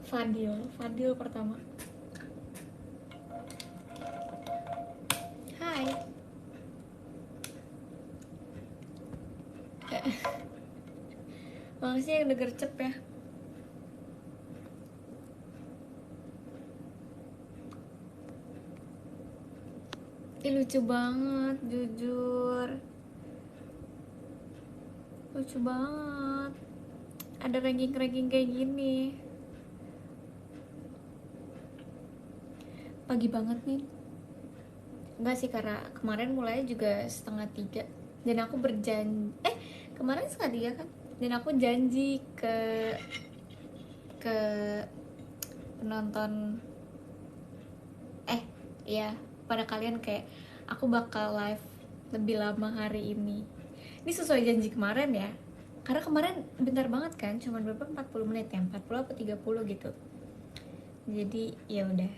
Fadil pertama. Hai. Makasih yang udah gercep ya. Ih, lucu banget, jujur. Lucu banget. Ada ranking-ranking kayak gini. Pagi banget nih. Enggak sih, karena kemarin mulai juga 2:30. Dan aku berjanji, kemarin 2:30 kan. Dan aku janji ke penonton, ya, pada kalian kayak aku bakal live lebih lama hari ini. Ini sesuai janji kemarin ya. Karena kemarin bentar banget kan, cuma berapa, 40 menit ya, 40 atau 30 gitu. Jadi ya udah,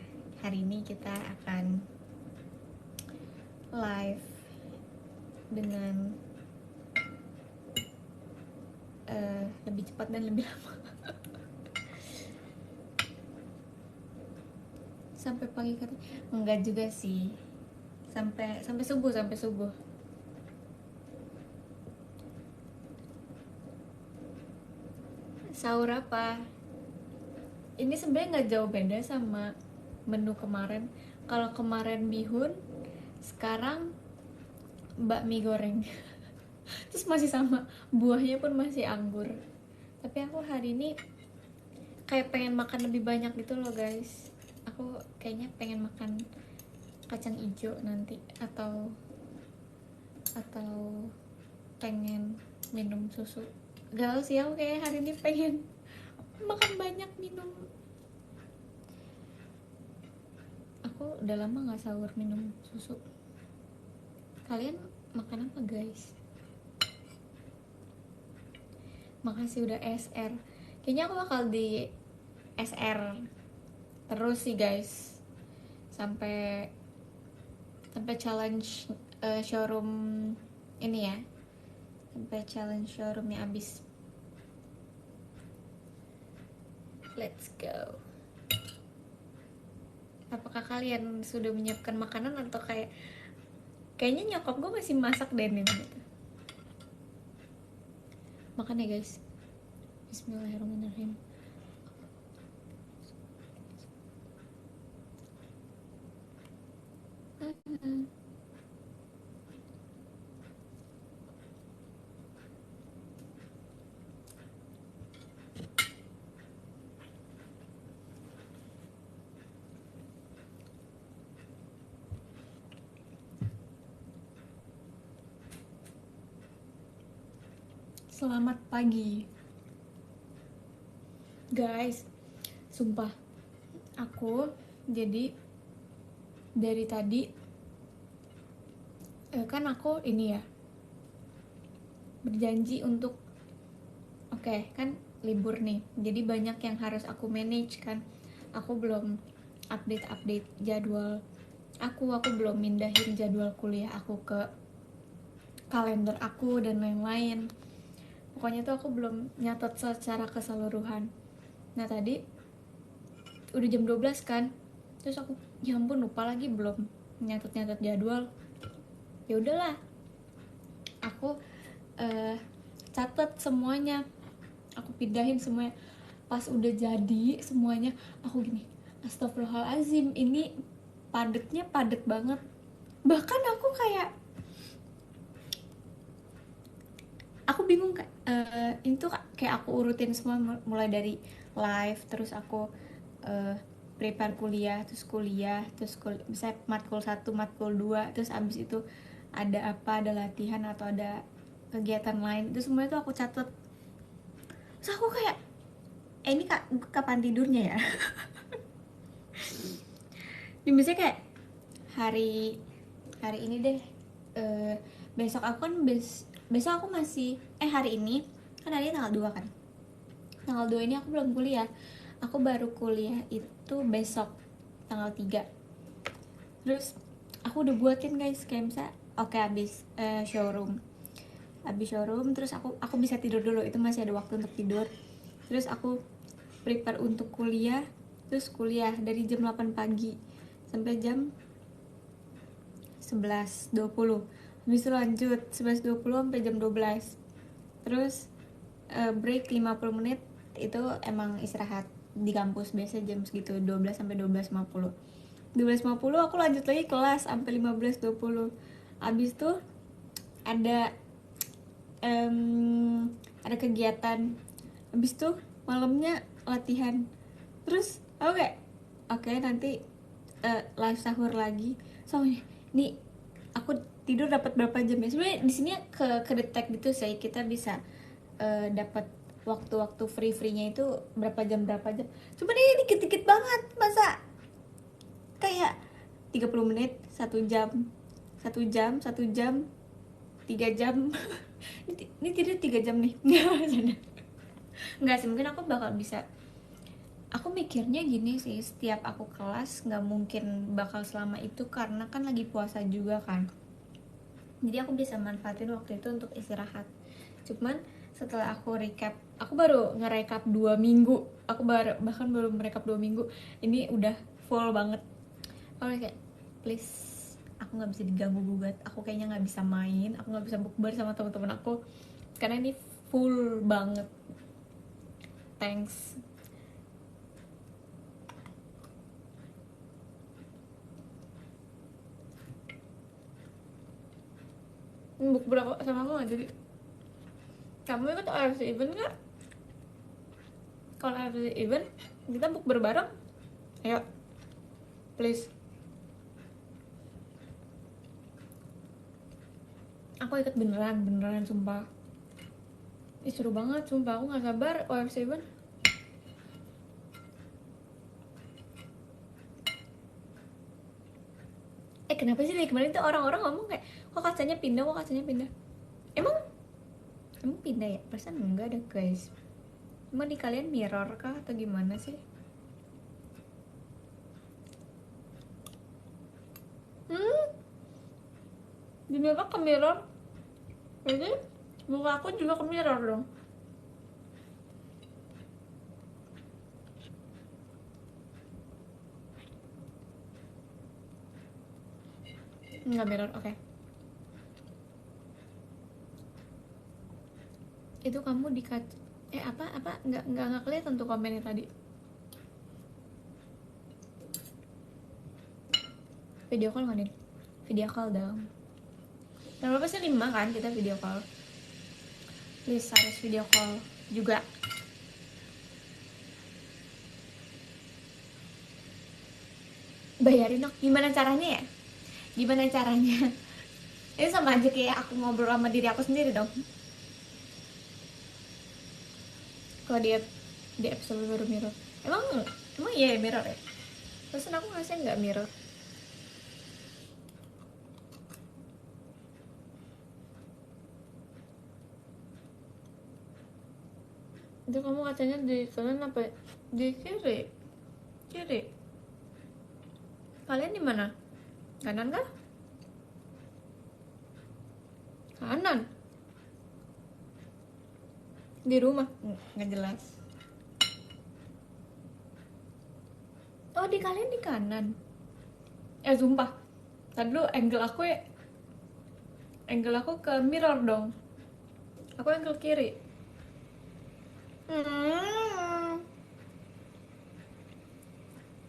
hari ini kita akan live dengan lebih cepat dan lebih lama. Sampai pagi kan? Enggak juga sih. Sampai subuh, sampai subuh. Sahur apa? Ini sebenarnya nggak jauh beda sama menu kemarin. Kalau kemarin bihun, sekarang bakmi goreng. Terus masih sama, buahnya pun masih anggur. Tapi aku hari ini kayak pengen makan lebih banyak gitu loh guys. Aku kayaknya pengen makan kacang hijau nanti, atau pengen minum susu. Gak tau sih, aku kayak hari ini pengen makan banyak, minum. Aku udah lama gak sahur minum susu. Kalian makan apa guys? Makasih udah SR. Kayaknya aku bakal di SR terus sih guys, sampai challenge showroom ini ya, sampai challenge showroomnya abis. Let's go. Apakah kalian sudah menyiapkan makanan atau kayaknya nyokap gue masih masak deh nih gitu. Makan ya guys. Bismillahirrahmanirrahim. Selamat pagi guys. Sumpah, aku jadi dari tadi kan aku ini ya, berjanji untuk kan libur nih, jadi banyak yang harus aku manage kan. Aku belum update jadwal aku belum mindahin jadwal kuliah aku ke kalender aku dan lain-lain. Pokoknya tuh aku belum nyatet secara keseluruhan. Nah tadi udah jam 12 kan, terus aku ya ampun lupa lagi, belum nyatet jadwal. Ya udahlah, aku catat semuanya, aku pindahin semuanya. Pas udah jadi semuanya, aku gini, astagfirullahalazim, ini padet banget. Bahkan aku bingung, ini tuh kayak aku urutin semua, mulai dari live, terus aku prepare kuliah, misalnya matkul 1, matkul 2, terus abis itu ada latihan atau ada kegiatan lain, itu semuanya tuh aku catat. Terus aku kayak, ini kapan tidurnya ya? Ini misalnya kayak hari ini deh, besok aku kan besok aku masih hari ini kan hari ini tanggal 2 kan. Tanggal 2 ini aku belum kuliah. Aku baru kuliah itu besok tanggal 3. Terus aku udah buatin guys, kayak misalnya abis showroom. Terus aku bisa tidur dulu, itu masih ada waktu untuk tidur. Terus aku prepare untuk kuliah, terus kuliah dari jam 8 pagi sampai jam 11.20. Habis itu lanjut 11.20 sampai jam 12. Terus break 50 menit, itu emang istirahat di kampus biasa jam segitu 12 sampai 12.50. 12.50 aku lanjut lagi kelas sampai 15.20. Habis tuh ada ada kegiatan. Habis tuh malamnya latihan. Terus aku kayak oke, nanti live sahur lagi. Soalnya nih aku tidur dapat berapa jam ya? Sebenarnya di sini ke detect gitu sih, kita bisa dapat waktu-waktu free-nya itu berapa jam. Cuma ini dikit-dikit banget. Masa kayak 30 menit, 1 jam, 3 jam. Ini tidur 3 jam nih. Enggak sih, mungkin aku bakal bisa. Aku mikirnya gini sih, setiap aku kelas nggak mungkin bakal selama itu karena kan lagi puasa juga kan. Jadi aku bisa manfaatin waktu itu untuk istirahat. Cuman setelah aku recap, aku baru nge-recap 2 minggu. Aku bahkan baru merekap 2 minggu. Ini udah full banget. Aku kayak please, aku nggak bisa diganggu gugat. Aku kayaknya nggak bisa main. Aku nggak bisa bukber sama teman-teman aku karena ini full banget. Thanks. Bukber sama aku nggak jadi. Kamu ikut AFC event nggak? Kalau AFC event kita bukber bareng. Ayo, please. Aku ikut beneran sumpah. Ih, seru banget sumpah, aku nggak sabar OFC event. Kenapa sih dari kemarin tuh orang-orang ngomong kayak kok kacanya pindah. Emang pindah ya? Perasaan enggak ada guys. Emang di kalian mirror kah atau gimana sih? Di mirror ke mirror. Jadi muka aku juga ke mirror dong. Enggak mirror, oke. Itu kamu di kaca apa nggak kelihatan tuh komennya tadi. Video call nggak nih? Video call dong. Nah, berapa sih 5 kan kita video call? Please harus video call juga. Bayarin dong. Gimana caranya ya? Ini sama aja kayak aku ngobrol sama diri aku sendiri dong. Kalau di episode baru mirror. Emang iya ya mirror ya? Terus aku ngasih nggak mirror. Itu kamu kacanya di kanan apa? Di kiri. Kalian di mana? Kanan kah? Kanan. Di rumah? Nggak jelas. Oh, di kalian di kanan. Sumpah. Tadi dulu angle aku ke mirror dong. Aku angle kiri.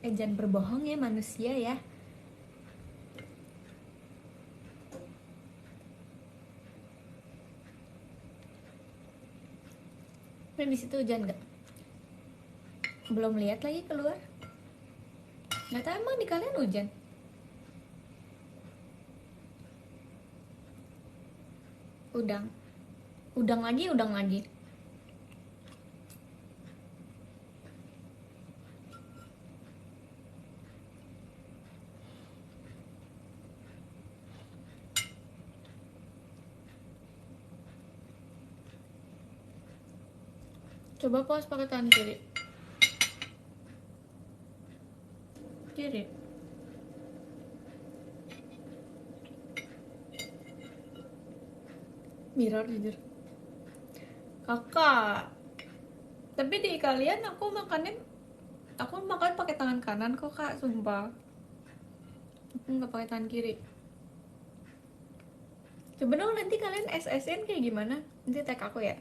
Jangan berbohong ya manusia ya. Nah, di situ hujan nggak? Belum lihat lagi keluar. Nggak tahu emang di kalian hujan. Udang lagi. Coba pause pakai tangan kiri. Mirror jujur. Kakak. Tapi di kalian aku makan pakai tangan kanan kok kak, sumpah. Aku nggak pakai tangan kiri. Coba dong nanti kalian SSN kayak gimana, nanti tag aku ya,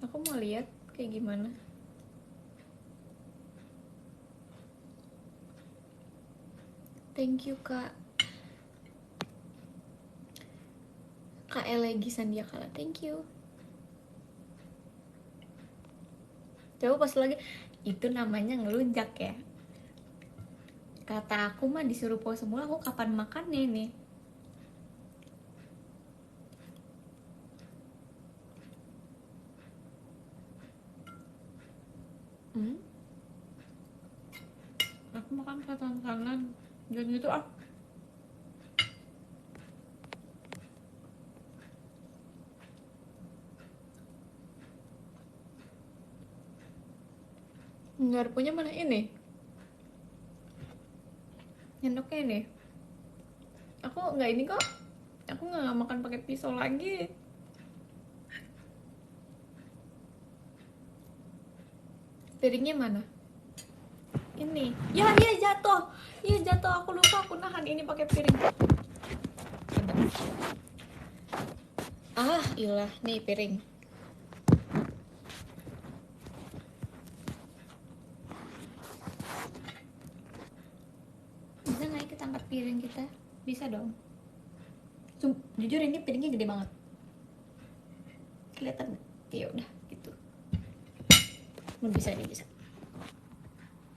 aku mau lihat kayak gimana. Thank you kak Elegi Sandiakala, thank you. Coba pas lagi itu namanya ngelunjak ya. Kata aku mah disuruh pause mulu, aku kapan makannya nih? Aku makan pakai tangan kanan dan gitu ah. Nggak punya mana ini nyendoknya ini. Aku nggak ini kok, aku nggak makan pakai pisau lagi. Piringnya mana? Ini. Ya jatuh. Iya jatuh, aku lupa aku nahan ini pakai piring. Ah, ilah, nih piring. Bisa nggak kita angkat piring kita? Bisa dong. Jujur ini piringnya gede banget. Kelihatan nggak? Ya udah gitu. Bisa nih, bisa.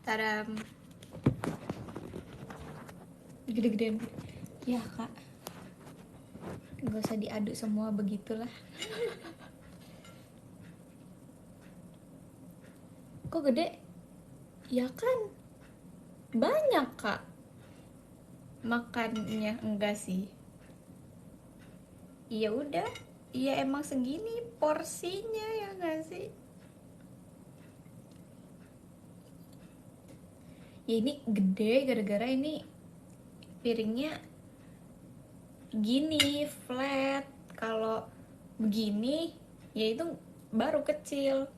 Tadam. Gede-gedean. Ya kak, nggak usah diaduk semua begitulah. Kok gede? Ya kan banyak kak makannya. Enggak sih, iya udah, iya emang segini porsinya ya nggak sih. Ya ini gede gara-gara ini piringnya gini flat. Kalau begini ya itu baru kecil.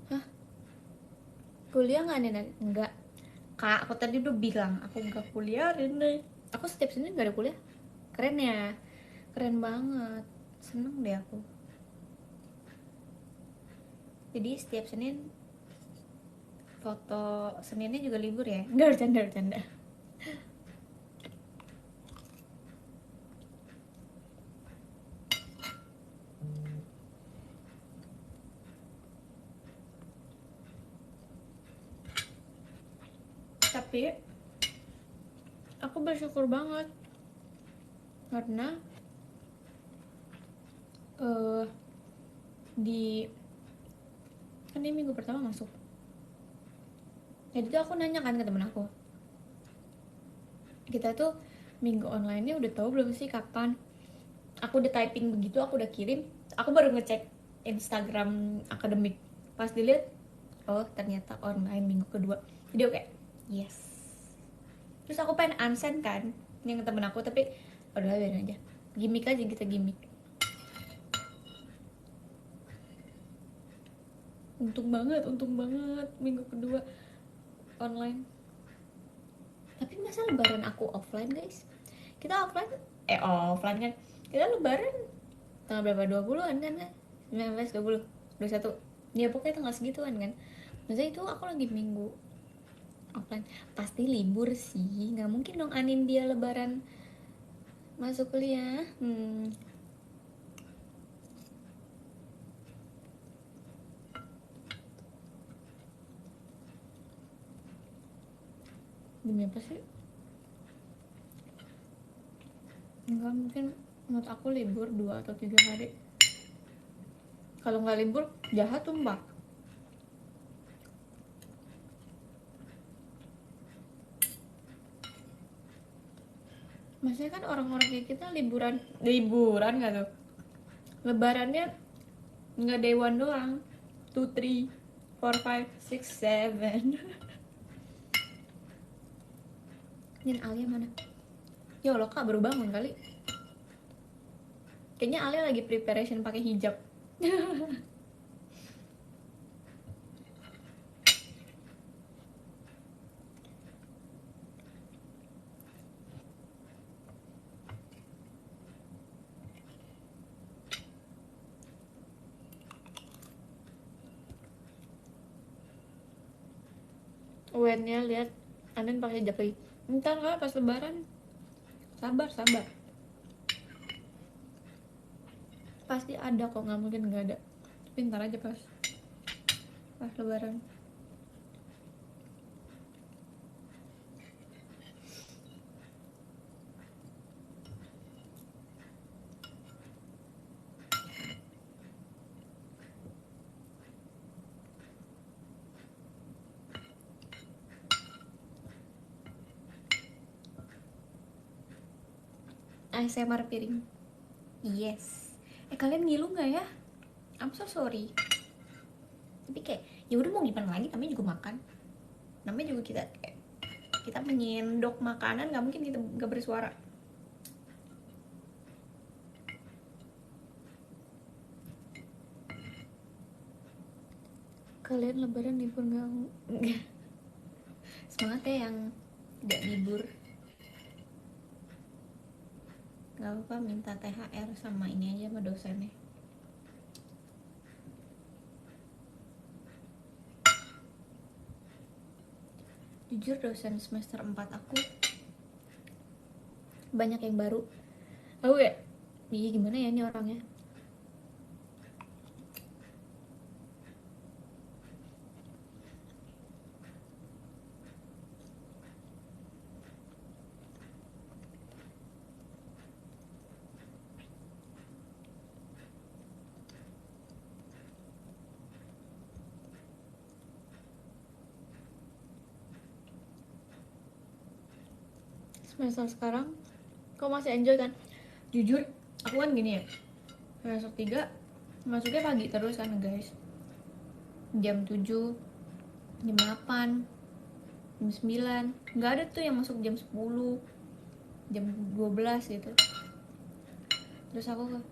Hah, kuliah nggak nih? Nggak kak, aku tadi udah bilang aku nggak kuliah ini. Aku setiap Senin nggak ada kuliah. Keren ya, keren banget, seneng deh aku. Jadi setiap Senin foto Seninnya juga libur ya. Nggak, bercanda. Tapi aku bersyukur banget karena di kan ini minggu pertama masuk. Jadi tuh aku nanya kan ke temen aku, kita tuh minggu online nya udah tahu belum sih kapan? Aku udah typing begitu, aku udah kirim, aku baru ngecek Instagram akademik, pas dilihat oh ternyata online minggu kedua. Jadi oke, yes. Terus aku pengen unsend kan yang ke temen aku, tapi udah biarin aja, gimmick aja, kita gimmick. Untung banget minggu kedua online. Tapi masa lebaran aku offline guys? Kita offline kan, kita lebaran tanggal berapa, 20-an kan, 19, 20, 21 ya pokoknya tanggal segituan kan. Masa itu aku lagi minggu offline, pasti libur sih, nggak mungkin dong Anin dia lebaran masuk kuliah. Demi apa sih? Nggak mungkin, menurut aku libur 2 atau 3 hari. Kalau nggak libur jahat tuh mbak. Maksudnya kan orang-orang kayak kita liburan nggak tuh, lebarannya nggak day one doang, 2, 3, 4, 5, 6, 7. Nin Alia mana? Ya Allah kak, baru bangun kali. Kayaknya Ale lagi preparation pakai hijab. UN-nya lihat Anen pakai hijab lagi. Ntar kak pas lebaran. Sabar, sabar. Pasti ada kok, nggak mungkin nggak ada. Tapi ntar aja pas lebaran. ASMR piring. Yes. Kalian ngilu nggak ya? I'm so sorry. Tapi kayak ya udah, mau gimana lagi, namanya juga makan. Namanya juga kita menyendok makanan, nggak mungkin kita nggak bersuara. Kalian lebaran libur nggak? Semangat ya yang nggak libur. Nggak apa-apa, minta THR sama ini aja sama dosennya. Jujur dosen semester 4 aku banyak yang baru. Oh ya, iya gimana ya ini orangnya. Semester sekarang kau masih enjoy kan? Jujur aku kan gini ya, semester 3 masuknya pagi terus kan guys, jam 7, jam 8, jam 9. Nggak ada tuh yang masuk jam 10, jam 12 gitu. Terus aku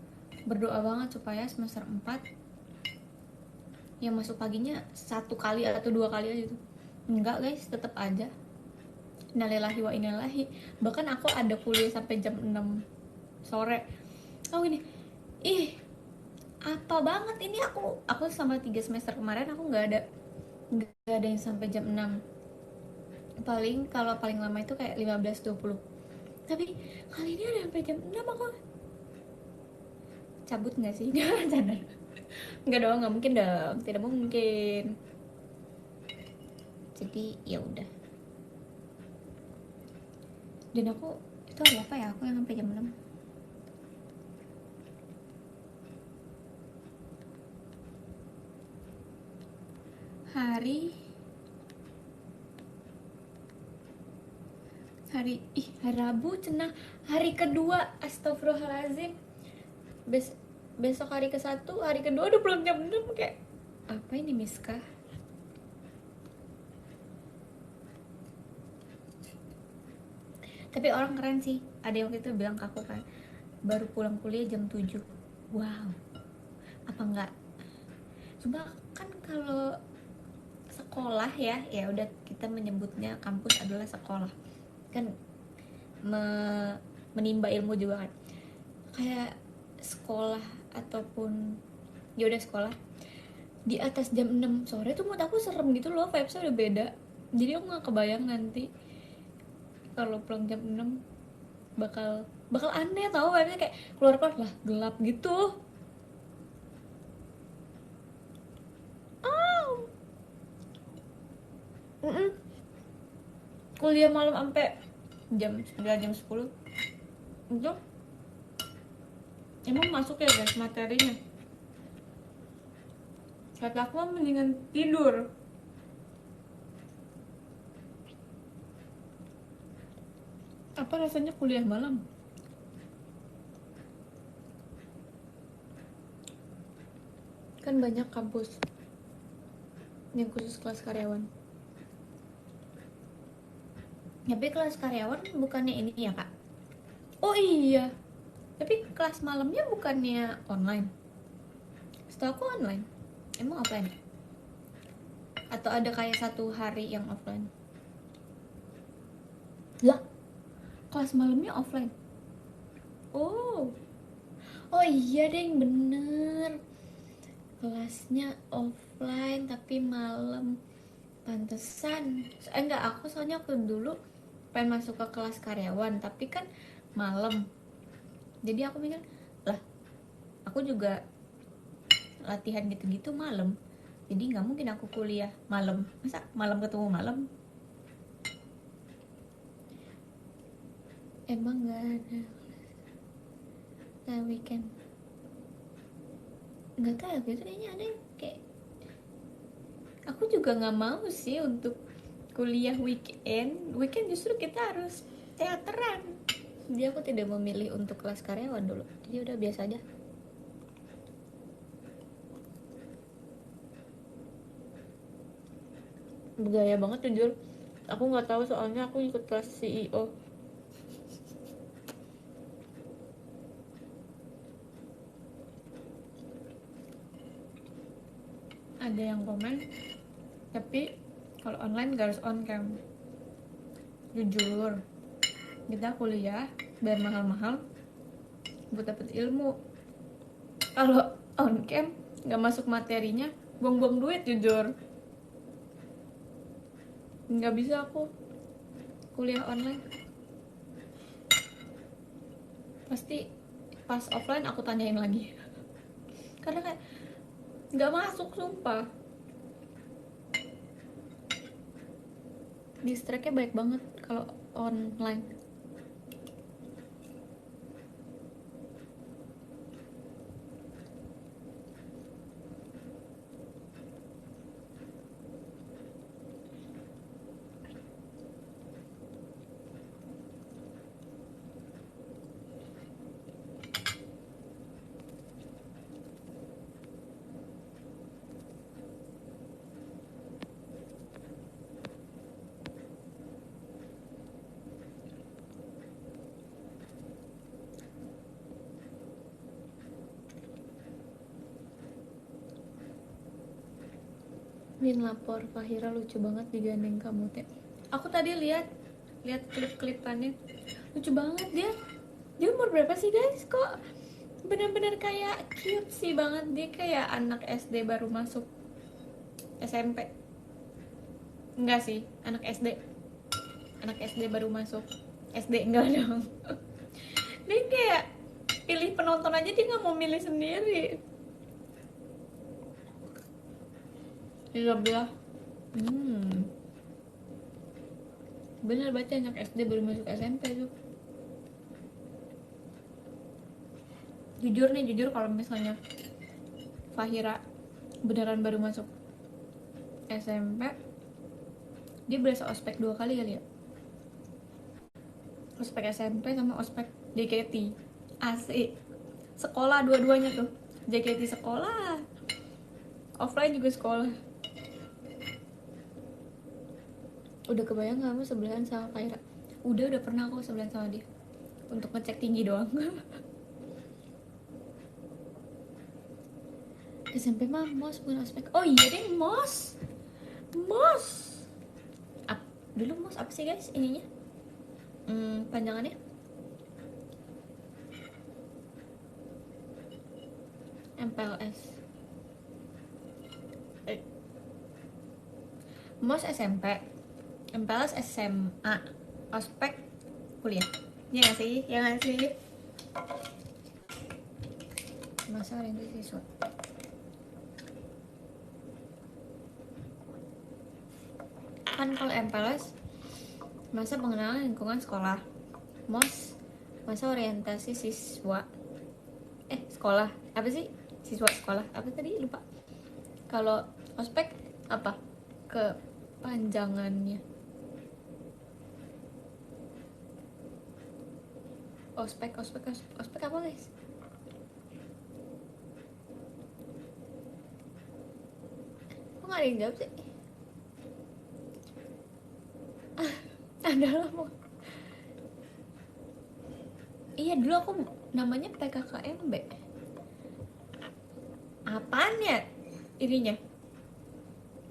berdoa banget supaya semester 4 yang masuk paginya 1 kali atau 2 kali aja tuh. Enggak guys, tetap aja innalillahi wa innalillahi. Bahkan aku ada kuliah sampai jam 6 sore. Oh gini, ih apa banget ini, aku sama 3 semester kemarin aku nggak ada yang sampai jam 6. Paling kalau paling lama itu kayak 15-20. Tapi kali ini ada sampai jam 6 aku. Cabut nggak sih? Canda. Nggak dong, nggak mungkin dong, tidak mungkin. Jadi ya udah. Dan aku itu hari apa ya, aku yang sampai jam 6. Hari Rabu cenah, hari kedua, astagfirullahaladzim. Besok hari ke-1, hari kedua udah pulang jam 6. Kayak apa ini Miska? Tapi orang keren sih, ada yang waktu itu bilang ke aku kan, baru pulang kuliah jam 7. Wow, apa enggak? Coba kan kalau sekolah ya udah, kita menyebutnya kampus adalah sekolah kan, menimba ilmu juga kan. Kayak sekolah ataupun ya udah sekolah di atas jam 6 sore tuh menurut aku serem gitu loh, vibesnya udah beda. Jadi aku nggak kebayang nanti kalau pulang jam 6 bakal aneh tau, vibesnya kayak keluar lah gelap gitu. Kuliah malam sampai jam 9, jam 10 itu emang masuk ya guys materinya. Kata aku mendingan tidur. Apa rasanya kuliah malam? Kan banyak kampus yang khusus kelas karyawan. Tapi kelas karyawan bukannya ini ya kak, Oh iya, tapi kelas malamnya bukannya online? Setahu aku online. Emang offline? Atau ada kayak satu hari yang offline? Lah, kelas malamnya offline. Oh. Oh iya deh, bener. Kelasnya offline tapi malam. Pantesan. Enggak, aku soalnya aku dulu pengen masuk ke kelas karyawan, tapi kan malam. Jadi aku mikir, lah, aku juga latihan gitu-gitu malam. Jadi nggak mungkin aku kuliah malam. Masa malam ketemu malam? Emang nggak ada weekend? Nggak tahu ya, gitu kayaknya ada yang kayak. Aku juga nggak mau sih untuk kuliah weekend. Weekend justru kita harus teateran. Jadi aku tidak memilih untuk kelas karyawan dulu. Jadi udah biasa aja. Bergaya banget jujur. Aku nggak tahu soalnya aku ikut kelas CEO. Ada yang komen, tapi kalau online gak harus on cam. Jujur, kita kuliah bayar mahal-mahal buat dapet ilmu. Kalau on cam nggak masuk materinya, buang-buang duit jujur. Nggak bisa aku kuliah online. Pasti pas offline aku tanyain lagi. Karena kayak nggak masuk sumpah. Distracknya baik banget kalau online. Min lapor, Fahira lucu banget digandeng kamu teh. Aku tadi lihat klip-klipannya, lucu banget dia. Dia umur berapa sih guys? Kok bener-bener kayak cute sih banget. Dia kayak anak SD baru masuk SMP. Enggak sih, anak SD. Anak SD baru masuk SD, enggak dong. Dia kayak pilih penonton aja, dia nggak mau milih sendiri. 13. Bener baca anak SD baru masuk SMP tuh. Jujur kalau misalnya Fahira beneran baru masuk SMP, dia berasa ospek 2 kali kali ya. Ospek SMP sama ospek JKT. Asik. Sekolah dua-duanya tuh. JKT sekolah, offline juga sekolah. Udah kebayang kamu sebelahan sama Fahira? Udah pernah aku sebelahan sama dia untuk ngecek tinggi doang. SMP mah mos bukan ospek. Oh iya deh, mos dulu mos apa sih guys ininya, panjangannya MPLS. Mos SMP, MPLS SMA, ospek kuliah. Ya nggak sih, ya nggak sih. Masa orientasi siswa. Kan kalau MPLS masa pengenalan lingkungan sekolah, mos masa orientasi siswa, sekolah apa sih, siswa sekolah apa tadi lupa. Kalau ospek apa kepanjangannya? Ospek apa guys? Kok nggak ada yang jawab sih? Adalah mau Iya, dulu aku namanya PKKMB. Apaan ya ininya?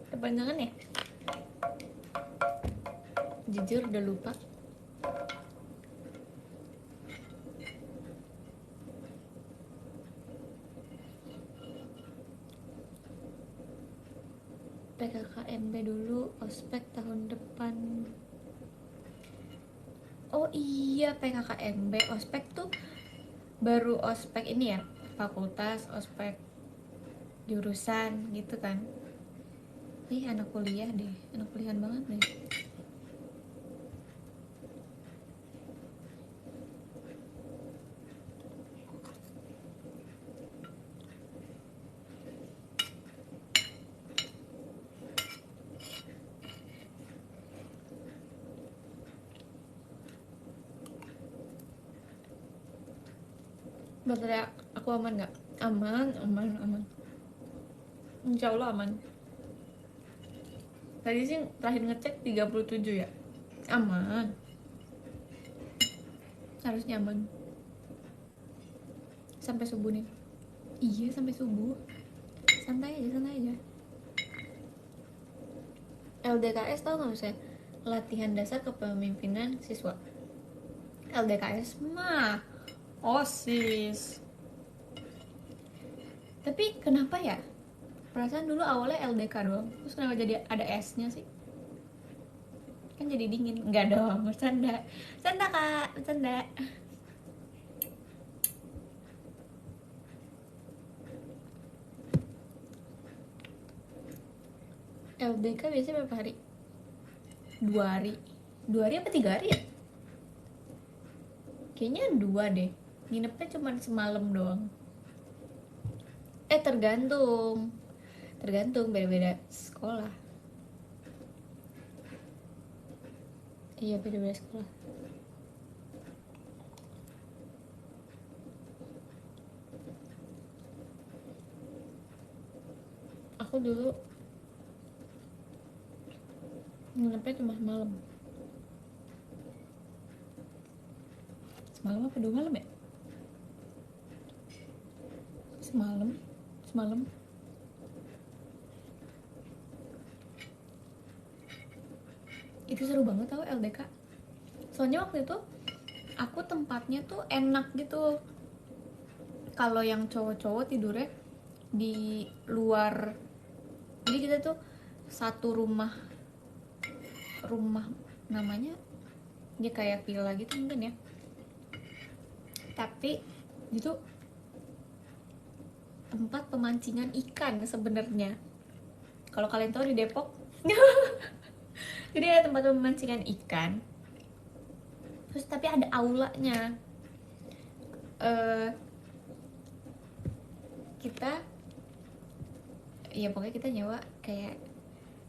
Kepanjangan ya? Jujur udah lupa. PKKMB dulu, ospek tahun depan. Oh iya, PKKMB, ospek tuh baru ospek ini ya, fakultas, ospek jurusan gitu kan. Ih, anak kuliah deh, anak kuliahan banget deh. Baterai aku aman nggak? Aman, aman, aman. Insya Allah aman. Tadi sih terakhir ngecek 37 ya. Aman. Harusnya aman. Sampai subuh nih. Iya, sampai subuh. Santai aja, santai aja. LDKS tau gak misalnya? Latihan dasar kepemimpinan siswa. LDKS mah OSIS. Tapi kenapa ya? Perasaan dulu awalnya LDK doang. Terus kenapa jadi ada S-nya sih? Kan jadi dingin. Enggak dong, bercanda. Bercanda kak, bercanda. LDK biasanya berapa hari? 2 hari. 2 hari apa 3 hari ya? Kayaknya 2 deh. Nginepnya cuma semalam doang. Tergantung. Tergantung, beda-beda sekolah. Iya, beda-beda sekolah. Aku dulu nginepnya cuma semalam. Semalam apa 2 malam ya? Semalam. Semalam. Itu seru banget tau LDK. Soalnya waktu itu aku tempatnya tuh enak gitu. Kalau yang cowok-cowok tidurnya di luar. Jadi kita tuh satu rumah namanya dia kayak villa gitu mungkin ya. Tapi itu tempat pemancingan ikan sebenarnya. Kalau kalian tahu di Depok. Jadi ada tempat pemancingan ikan. Terus tapi ada aulanya. Kita ya pokoknya kita nyewa kayak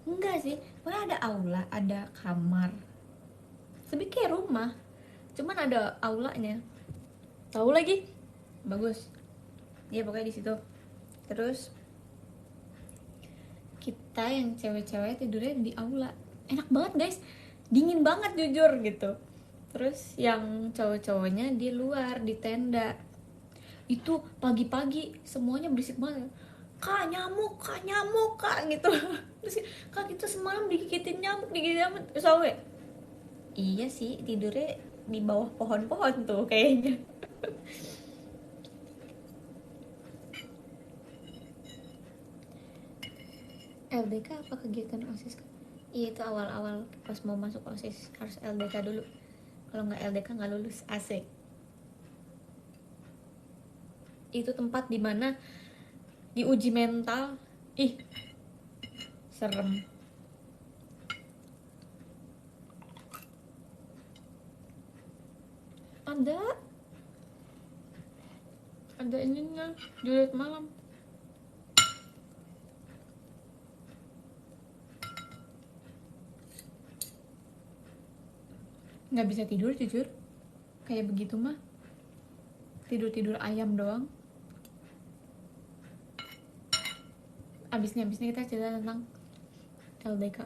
enggak sih, pokoknya ada aula, ada kamar. Tapi kayak rumah. Cuman ada aulanya. Tahu lagi? Bagus. Ya pokoknya di situ. Terus kita yang cewek-cewek tidurnya di aula. Enak banget guys, dingin banget jujur gitu. Terus yang cowok-cowoknya di luar di tenda. Itu pagi-pagi semuanya berisik banget. Kak nyamuk kak gitu. Terus kak itu semalam digigitin nyamuk soalnya. Iya sih, tidurnya di bawah pohon-pohon tuh kayaknya. LDK apa kegiatan OSIS? Iya itu awal-awal pas mau masuk OSIS harus LDK dulu. Kalau nggak LDK nggak lulus. Asik. Itu tempat dimana diuji mental. Ih, serem. Ada ininya, julid malam. Nggak bisa tidur jujur kayak begitu mah, tidur ayam doang. Abisnya kita cerita tentang LDK.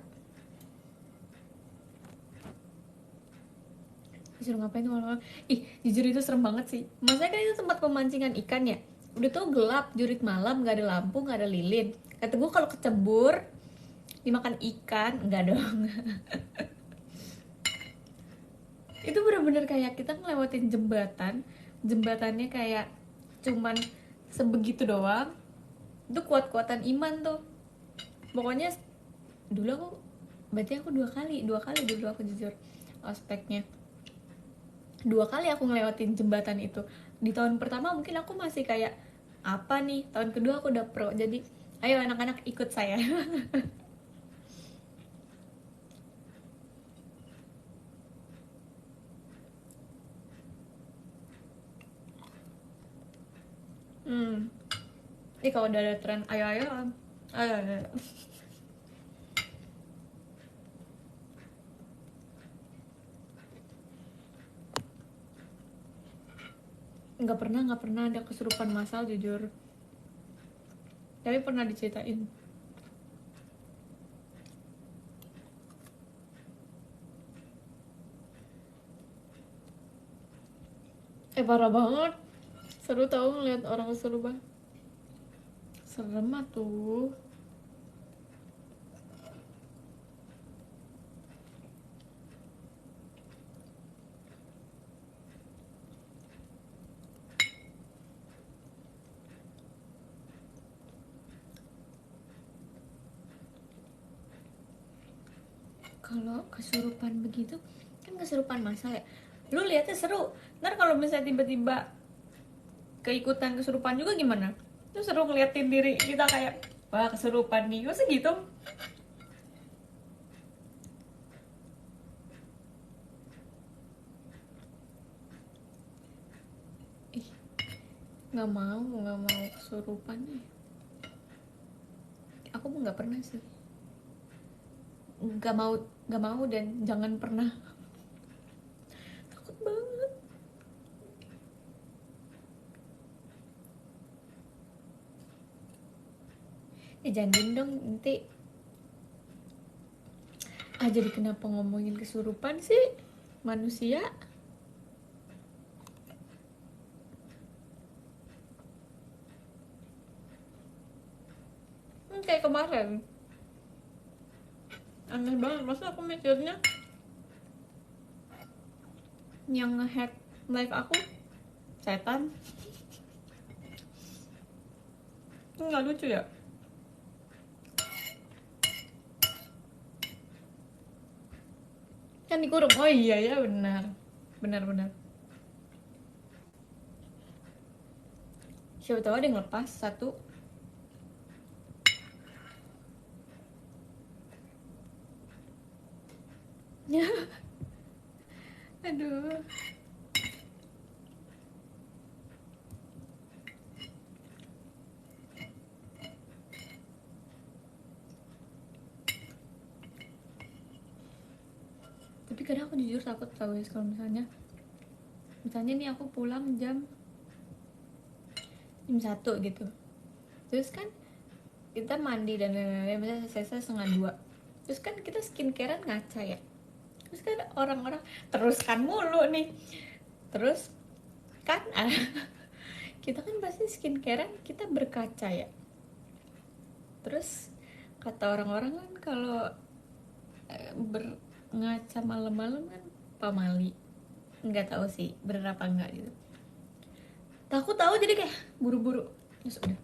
disuruh ngapain tuh malam-malam. Ih, jujur itu serem banget sih. Maksudnya kan itu tempat pemancingan ikan ya, udah tuh gelap, jurit malam, nggak ada lampu, nggak ada lilin. Kata gue kalau kecebur dimakan ikan, enggak dong. Itu bener-bener kayak kita ngelewatin jembatannya kayak cuman sebegitu doang. Itu kuat-kuatan iman tuh. Pokoknya dulu aku, berarti aku dua kali dulu aku jujur ospeknya. 2 kali aku ngelewatin jembatan itu. Di tahun pertama mungkin aku masih kayak apa nih, tahun kedua aku udah pro. Jadi ayo anak-anak ikut saya. hmm. Ih, kalau udah ada tren ayo ayo ayo, ayo. Nggak pernah ada kesurupan massal jujur, tapi pernah diceritain. Parah banget, seru tau ngeliat orang kesurupan. Serem mah tuh. Kalau kesurupan begitu kan kesurupan massal ya, lu lihatnya seru. Ntar kalau misalnya tiba-tiba keikutan kesurupan juga gimana? Lu seru ngeliatin diri kita kayak wah kesurupan nih, masa gitu? Ih, nggak mau kesurupan nih. Aku nggak pernah sih, nggak mau nggak mau dan jangan pernah. Takut banget. Jangan dong nanti. Jadi kenapa ngomongin kesurupan sih manusia? Kayak kemarin aneh banget, masa aku mikirnya yang ngehack live aku setan. Nggak lucu ya? Kan dikurung. Oh iya ya, benar benar. Siapa tahu ada yang lepas satu. Aduh. Tapi kadang aku jujur takut tahu ya, kalau misalnya nih aku pulang jam 1 gitu. Terus kan kita mandi dan lain-lain, misalnya selesai setengah 2. Terus kan kita skincarean ngaca ya. Terus kan orang-orang teruskan mulu nih. Terus kan kita kan pasti skincarean kita berkaca ya. Terus kata orang-orang kan kalau ngaca malam-malam kan pamali. Nggak tahu sih bener apa enggak gitu. Takut tahu jadi kayak buru-buru. Ya sudah.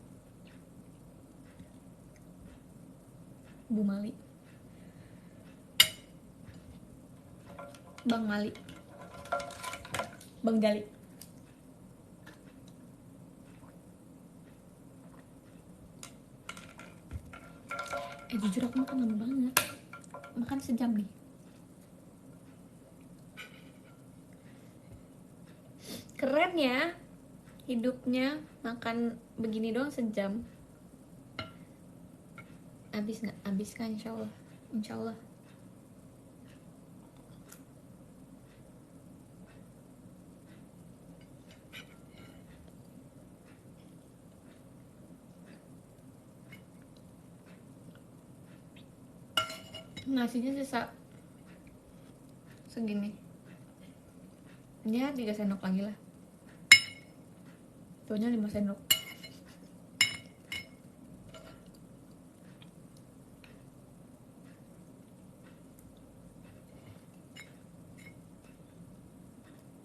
Bu Mali. Bang Mali. Bang Jali. Jujur aku makan lama banget. Makan sejam nih. Keren ya hidupnya, makan begini doang sejam. Habis nggak? Habis kan, insya Allah. Nasinya sisa segini. Ya 3 sendok lagi lah. Tuhnya 5 sendok.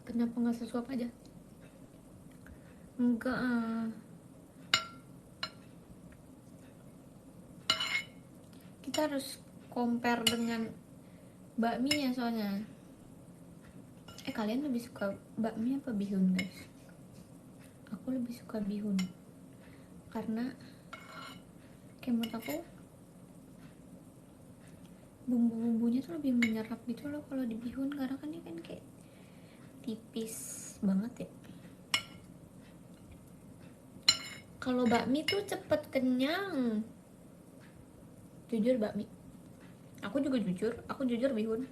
Kenapa nggak sesuap aja? Enggak kita harus compare dengan bakmi ya soalnya. Kalian lebih suka bakmi apa bihun guys? Aku lebih suka bihun karena kayak menurut aku bumbu-bumbunya tuh lebih menyerap gitu loh kalau di bihun, karena kan ini kan kayak tipis banget ya. Kalau bakmi tuh cepet kenyang. Jujur bakmi. Aku juga jujur, aku jujur bihun.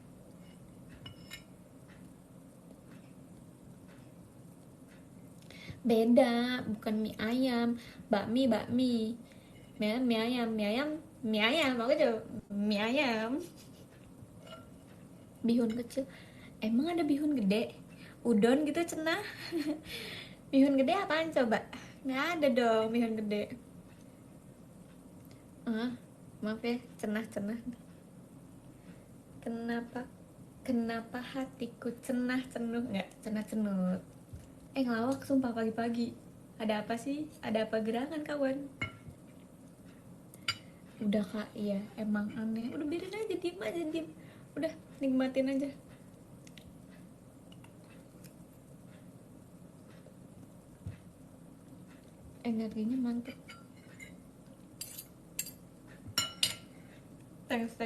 Beda, bukan mie ayam. Bakmi, bakmi. Mie ayam, mie ayam, mie ayam. Aku juga mie ayam. Bihun kecil. Emang ada bihun gede? Udon gitu cenah. Bihun gede apaan coba? Nggak ada dong bihun gede. Maaf ya, cenah-cenah. Kenapa hatiku cenah-cenuh? Nggak, cenah-cenut. Ngelawak sumpah pagi-pagi. Ada apa sih? Ada apa gerangan kawan? Udah kak, iya emang aneh. Udah biarin aja, diem aja, diem. Udah, nikmatin aja. Energinya mantep. Thanks.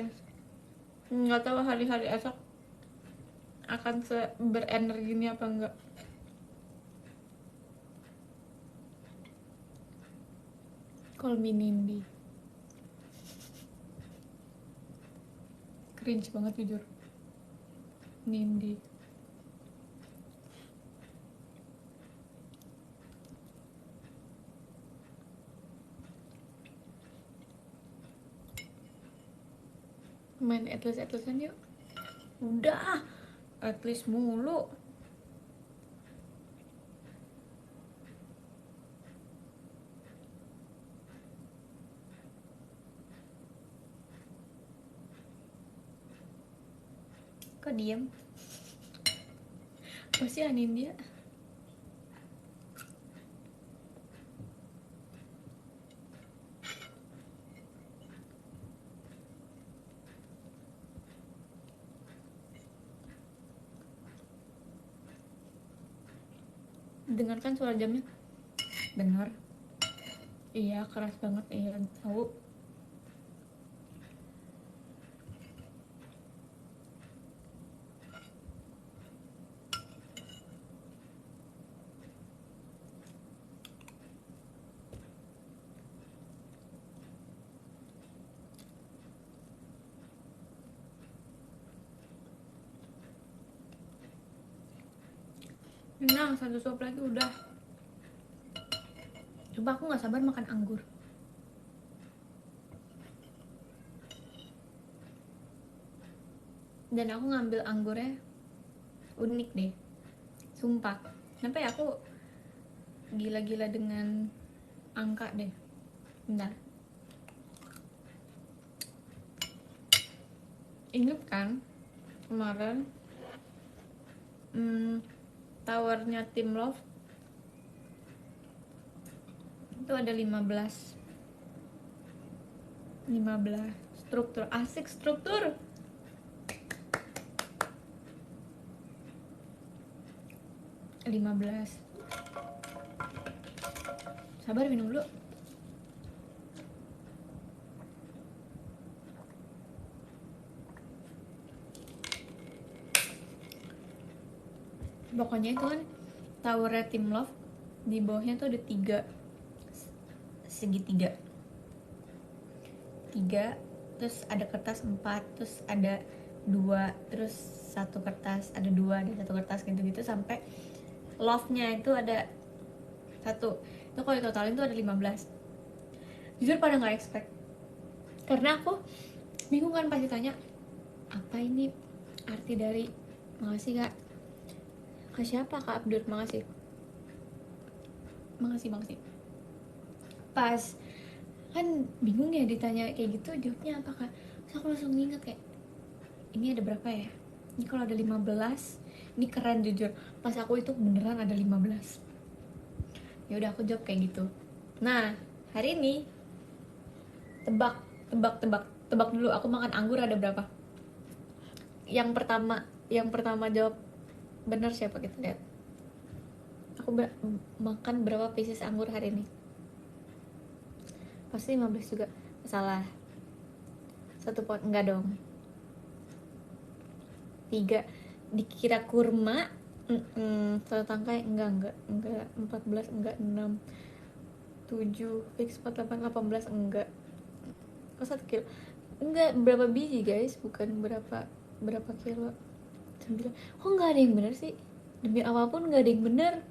Nggak tahu hari-hari esok akan berenergi ini apa enggak. Call me Nindi. Cringe banget jujur. Nindi. Main atlas-atlasan yuk. Udah, atlas mulu. Kok diem? Pasti anin dia. Dengarkan suara jamnya. Dengar. Iya, keras banget. Iya, tahu. Nah, 1 suap lagi udah. Coba aku nggak sabar makan anggur. Dan aku ngambil anggurnya unik deh. Sumpah. Kenapa ya aku gila-gila dengan angka deh. Bentar. Ingat kan kemarin towernya Tim Love itu ada 15 struktur. Asik struktur. Sabar, minum dulu. Pokoknya itu kan towernya Tim Love, di bawahnya tuh ada 3 segitiga. 3, terus ada kertas 4, terus ada 2, terus 1 kertas, ada 2, ada 1 kertas gitu-gitu sampai love-nya itu ada 1. Itu kalau ditotalin tuh ada 15. Jujur pada nggak expect, karena aku bingung kan pas ditanya apa ini arti dari, makasih kak, Kak siapa? Kak Abdur, makasih. Makasih. Pas kan bingung ya ditanya kayak gitu, jawabnya apa Kak? Terus aku langsung inget kayak, ini ada berapa ya? Ini kalau ada 15, ini keren jujur. Pas aku itu beneran ada 15. Ya udah aku jawab kayak gitu. Nah, hari ini tebak, tebak dulu aku makan anggur ada berapa? Yang pertama jawab bener siapa, kita lihat. Aku makan berapa pieces anggur hari ini? Pasti 15 juga. Salah. 1 pot, enggak dong. 3. Dikira kurma. 1 tangkai, enggak 14, enggak 6, 7, fix 4, 8, 18, enggak. Kok 1 kilo? Enggak, berapa biji guys, bukan berapa kilo. 9. Kok nggak ada yang bener sih? Demi apapun nggak ada yang bener.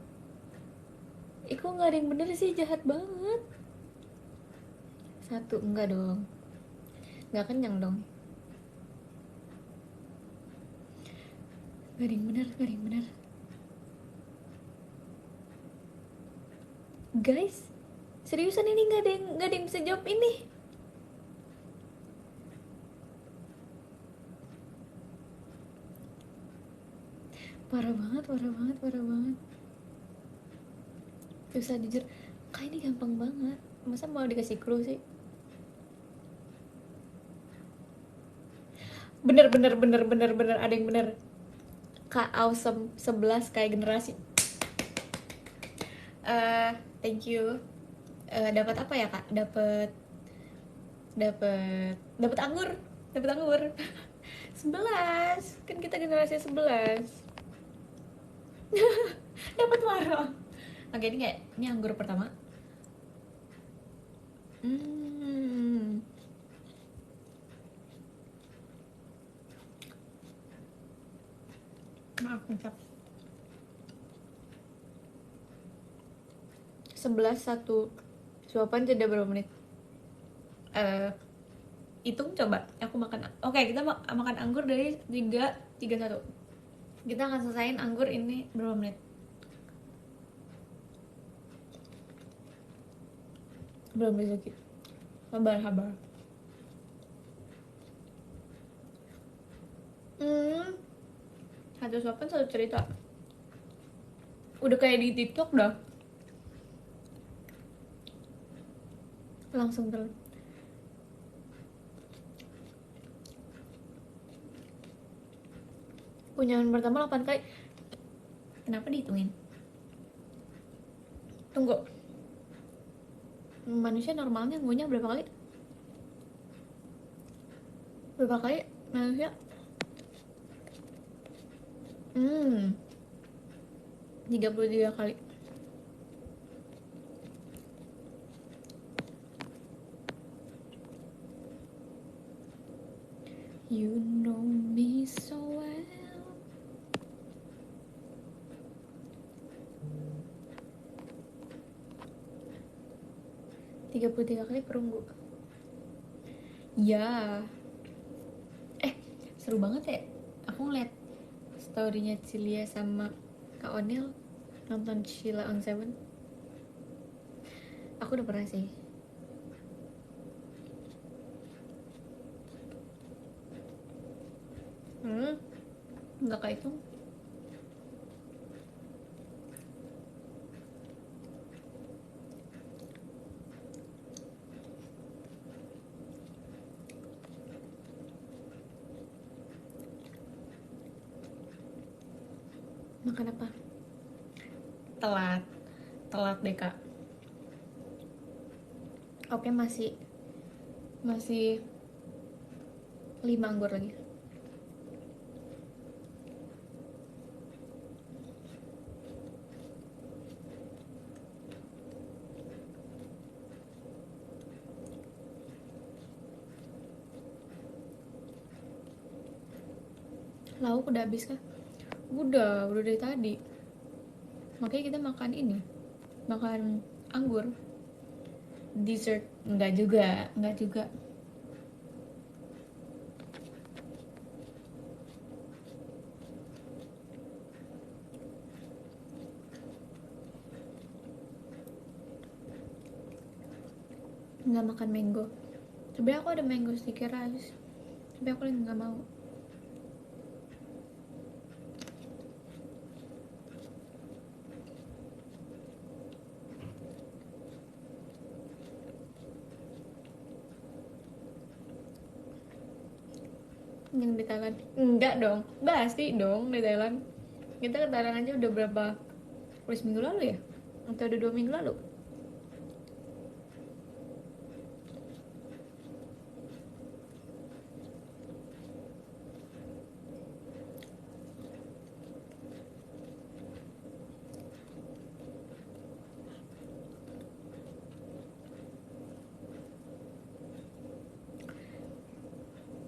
Kok nggak ada yang bener sih, jahat banget. 1, enggak dong. Nggak kenyang dong. Nggak ada yang bener. Guys, seriusan ini nggak ada yang bisa jawab ini. Parah banget. Susah jujur. Kak ini gampang banget. Masa mau dikasih clue sih? Bener, ada yang bener. Kak awesome 11 kayak generasi. Thank you. Dapat apa ya Kak? Dapat anggur. 11. Kan kita generasi 11. Dapat warung. Oke, ini anggur pertama. Maaf, ngecap. 11, 1 suapan jeda berapa menit? Hitung coba. Aku makan. Oke, kita makan anggur dari 3, 1. Kita akan selesaiin anggur ini berapa menit? Belum rezeki. Sabar. Satu suapan, satu cerita. Udah kayak di TikTok dah. Langsung terus. Kunyangan pertama 8 kali. Kenapa dihitungin? Tunggu. Manusia normalnya ngunyah berapa kali? Berapa kali manusia? 33 kali. You know me so well. Tiga 33 kali perunggu. Ya. Seru banget ya. Aku ngeliat storynya Cilia sama Kak Onil nonton Sheila on Seven. Aku udah pernah sih. Nggak kayak itu. Makan apa? Telat deh Kak. Oke, masih 5 anggur lagi. Lauk udah habis kah? Udah dari tadi. Makanya kita makan anggur. Dessert enggak juga. nggak makan mango. Sebenarnya aku ada mango sticky rice, tapi aku lagi nggak mau. Yang di Thailand enggak dong, pasti dong di Thailand. Kita ke Thailand aja udah berapa, udah seminggu lalu ya, atau udah 2 minggu lalu.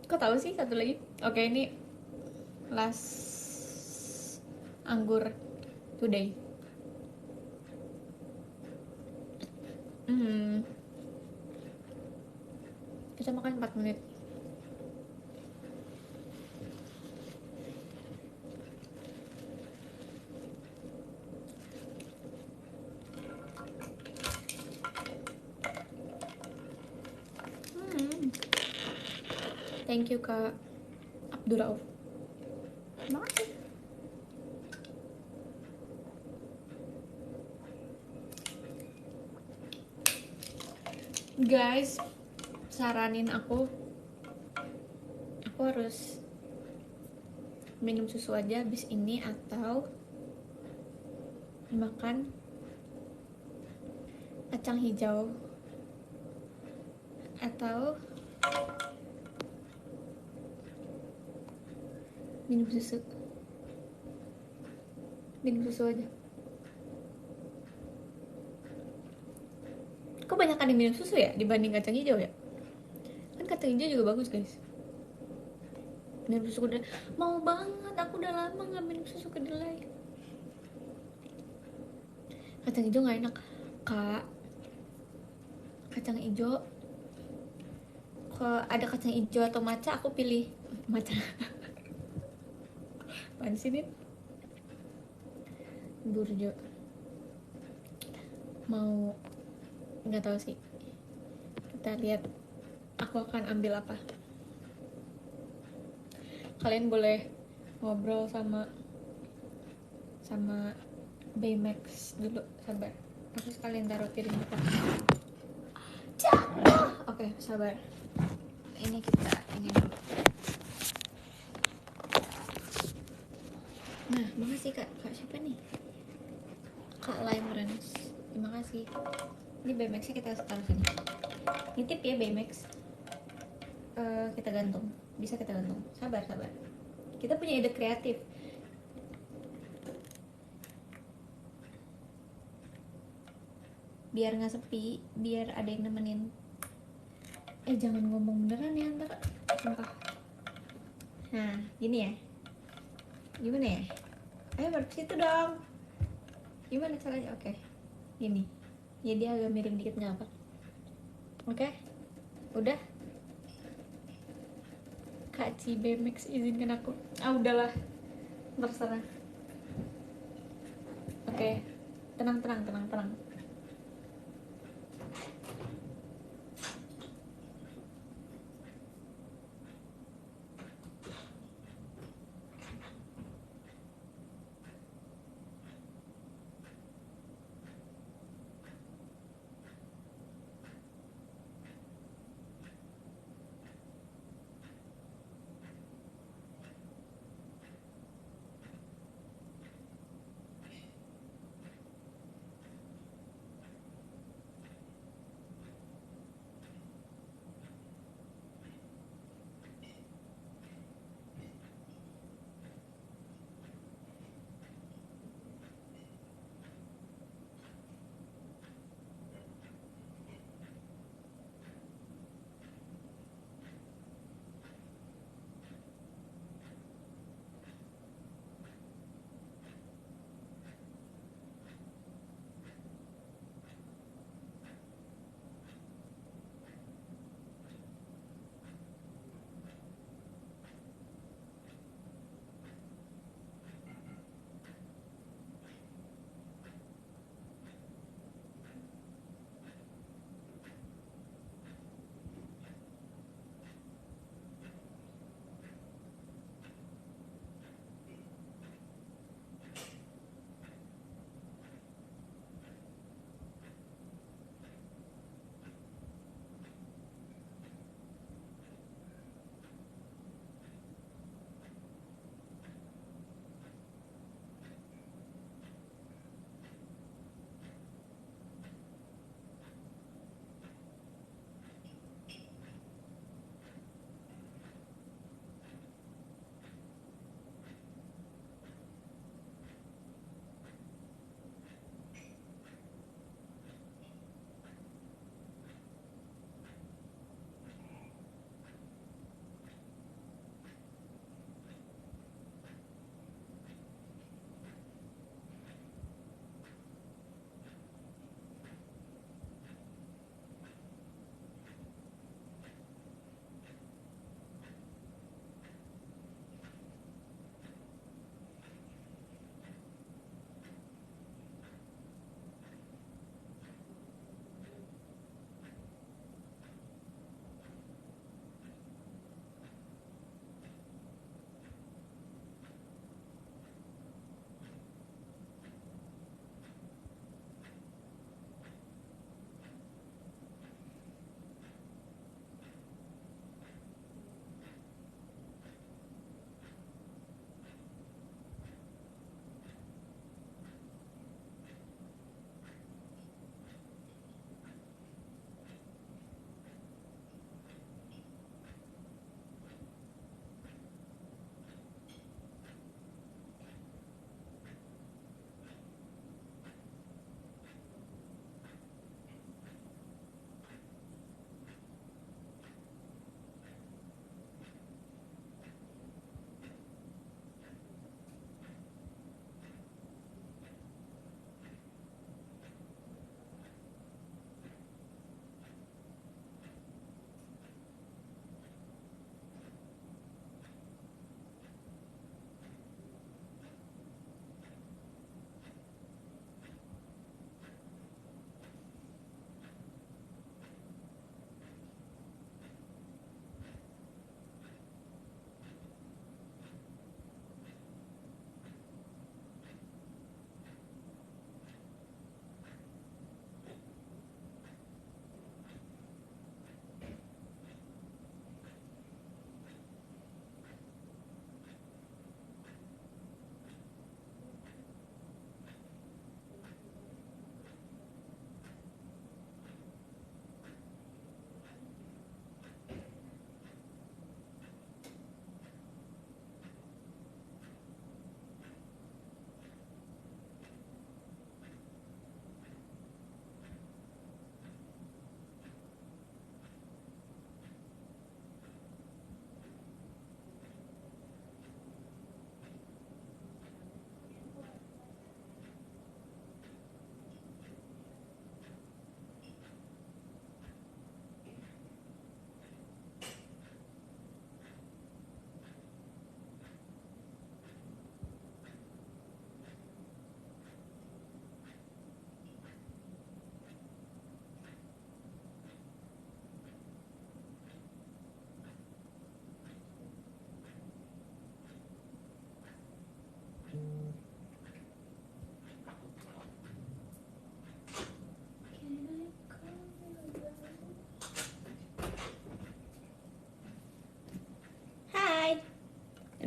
Kok tahu sih satu lagi? Oke, ini last anggur today. Hmm, kita makan 4 menit. Hmm. Thank you Kak Abdurrauf. Makasih. Guys, saranin aku harus minum susu aja habis ini atau makan kacang hijau atau minum susu aja. Kok banyak kan minum susu ya dibanding kacang hijau ya? Kan kacang hijau juga bagus guys. Minum susu kedelai mau banget, aku udah lama nggak minum susu kedelai. Kacang hijau nggak enak Kak. Kacang hijau, kalau ada kacang hijau atau matcha aku pilih matcha. Apaan sih Din? Burjo mau, nggak tahu sih, kita lihat aku akan ambil apa. Kalian boleh ngobrol sama Baymax dulu, sabar, aku sekalian taruh piring depan. Oke, sabar, ini kita ini dulu. Nah, makasih kak siapa nih? Kak Limerence, terima kasih. Ini Baymaxnya kita taruh sini. Nitip ya Baymax. Kita gantung, bisa kita gantung. Sabar. Kita punya ide kreatif. Biar nggak sepi, biar ada yang nemenin. Jangan ngomong beneran ya ntar, sumpah. Nah, gini ya. Gimana ya? Ayo baru situ dong. Gimana caranya? Oke. Gini. Jadi agak miring dikit nggak apa. Oke. Udah. Kak Cibemex izinkan aku. Udahlah. Terserah. Oke. Tenang.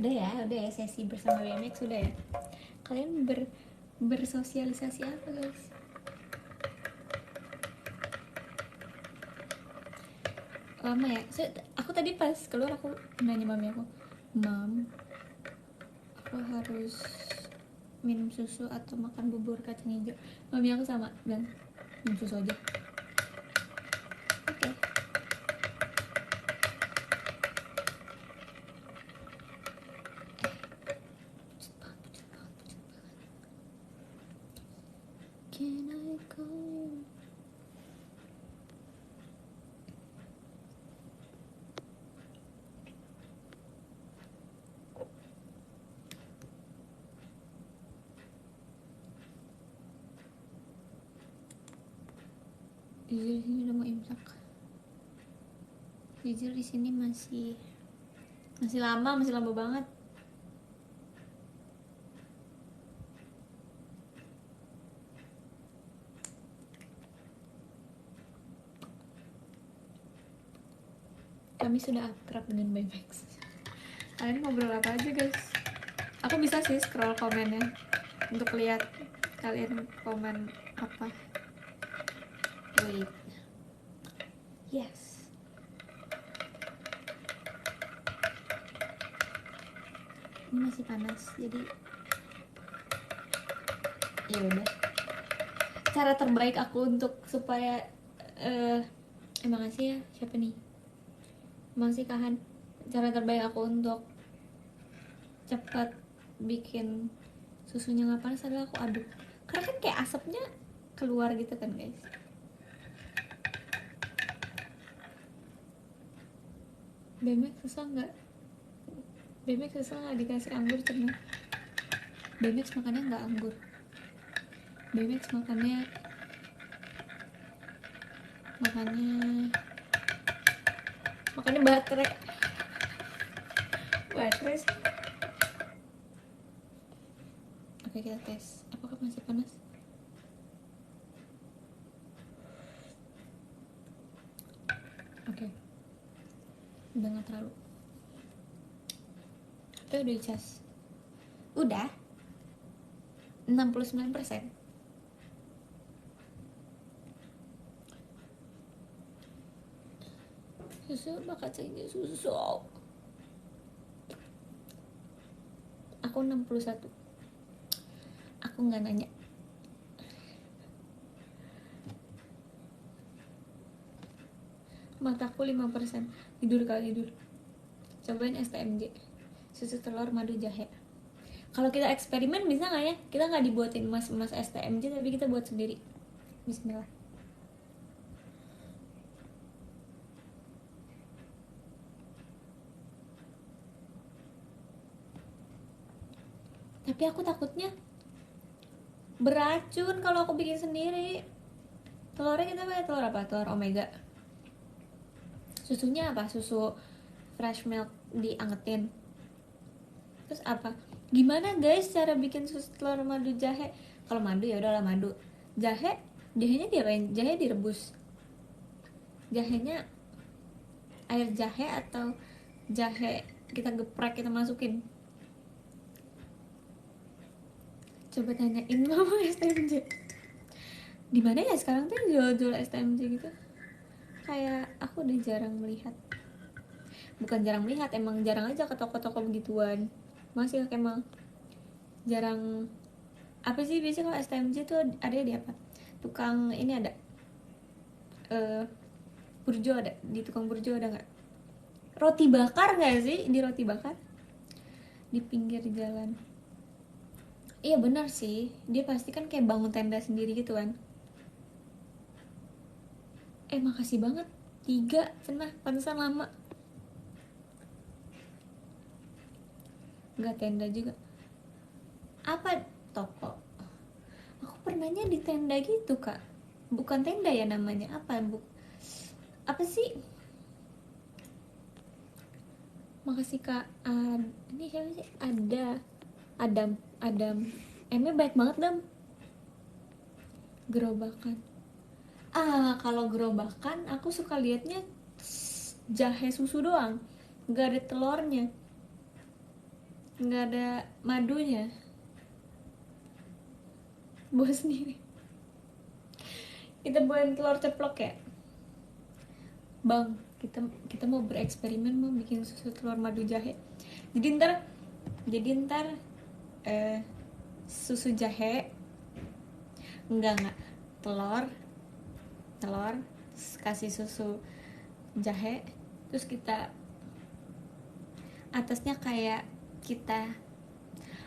udah ya sesi bersama BMX sudah ya. Kalian bersosialisasi apa guys? Lama ya. Aku tadi pas keluar aku nanya mami aku, mam, aku harus minum susu atau makan bubur kacang hijau? Mami aku sama bilang minum susu aja. Oke. Can I call you? Jujur di sini udah mau imsak. Jujur di sini masih lama banget. Kami sudah akrab dengan BMX. Kalian ngobrol apa aja guys? Aku bisa sih scroll komennya untuk lihat kalian komen apa. Wait. Yes. Ini masih panas, jadi ya udah. Cara terbaik aku untuk supaya emang sih ya, siapa nih? Emang sih Kahan. Cara terbaik aku untuk cepat bikin susunya nggak panas adalah aku aduk. Karena kan kayak asapnya keluar gitu kan guys. BMX susah nggak? BMX susah nggak dikasih anggur cenah? BMX makannya nggak anggur. BMX makannya baterai. Oke, kita tes apakah masih panas. Oke. Udah nggak terlalu. Tapi udah dicas. Udah 69%. Susu bakal cengkeh susu. Aku 61. Aku nggak nanya. Mataku 5%. Tidur kali tidur. Cobain STMJ. Susu telur madu jahe. Kalau kita eksperimen bisa nggak ya? Kita nggak dibuatin emas STMJ tapi kita buat sendiri. Bismillah. Tapi aku takutnya beracun kalau aku bikin sendiri. Telurnya kita pakai telur apa? Telur omega. Susunya apa? Susu fresh milk diangetin. Terus apa? Gimana guys cara bikin susu telur madu jahe? Kalau madu ya udahlah madu. Jahenya diapain? Jahe direbus. Jahenya air jahe atau jahe kita geprek kita masukin? Coba tanyain mama STMJ. Di mana ya sekarang tuh jual STMJ gitu? Kayak aku udah jarang melihat. Bukan jarang melihat, emang jarang aja ke toko-toko begituan. Masih emang jarang. Apa sih biasanya kalau STMJ tuh ada di apa? Tukang ini ada. Burjo ada, di tukang burjo ada nggak? Roti bakar nggak sih di roti bakar? Di pinggir jalan. Iya benar sih, dia pasti kan kayak bangun tenda sendiri gitu kan. Makasih banget 3 cenah, pantesan lama. Nggak tenda juga. Apa toko? Aku pernahnya di tenda gitu kak. Bukan tenda ya namanya, apa sih? Makasih kak. Ini siapa sih? Adam. Emnya baik banget Dam. Gerobakan. Kalau gerobakan aku suka liatnya jahe susu doang, nggak ada telurnya. nggak ada madunya. Buat sendiri. Kita buat telur ceplok ya, bang. Kita mau bereksperimen, mau bikin susu telur madu jahe. Jadi ntar susu jahe, enggak, telur terus kasih susu jahe, terus kita atasnya kayak kita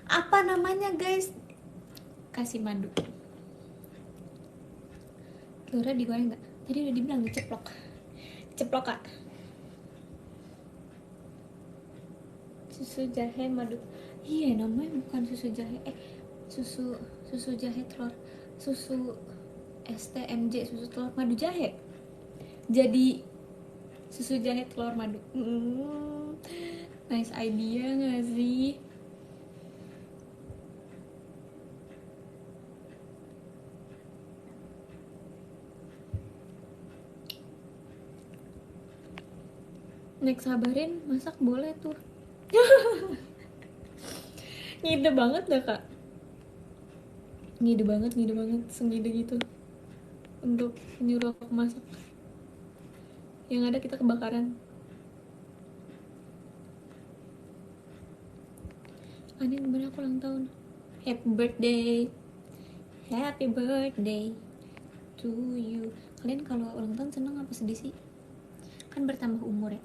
apa namanya guys, kasih madu. Telurnya digoreng nggak? Tadi udah dibilang diceplok kak. Susu jahe madu. Iya namanya bukan susu jahe. Susu jahe telur. Susu STMJ, susu telur madu jahe. Jadi susu jahe telur madu. Nice idea nggak sih? Next sabarin masak boleh tuh. Ngide banget dah kak. Ngide banget sengide gitu untuk nyuruh aku masak. Yang ada kita kebakaran. Aneh gimana aku ulang tahun. Happy birthday to you. Kalian kalau ulang tahun seneng apa sedih sih? Kan bertambah umur ya,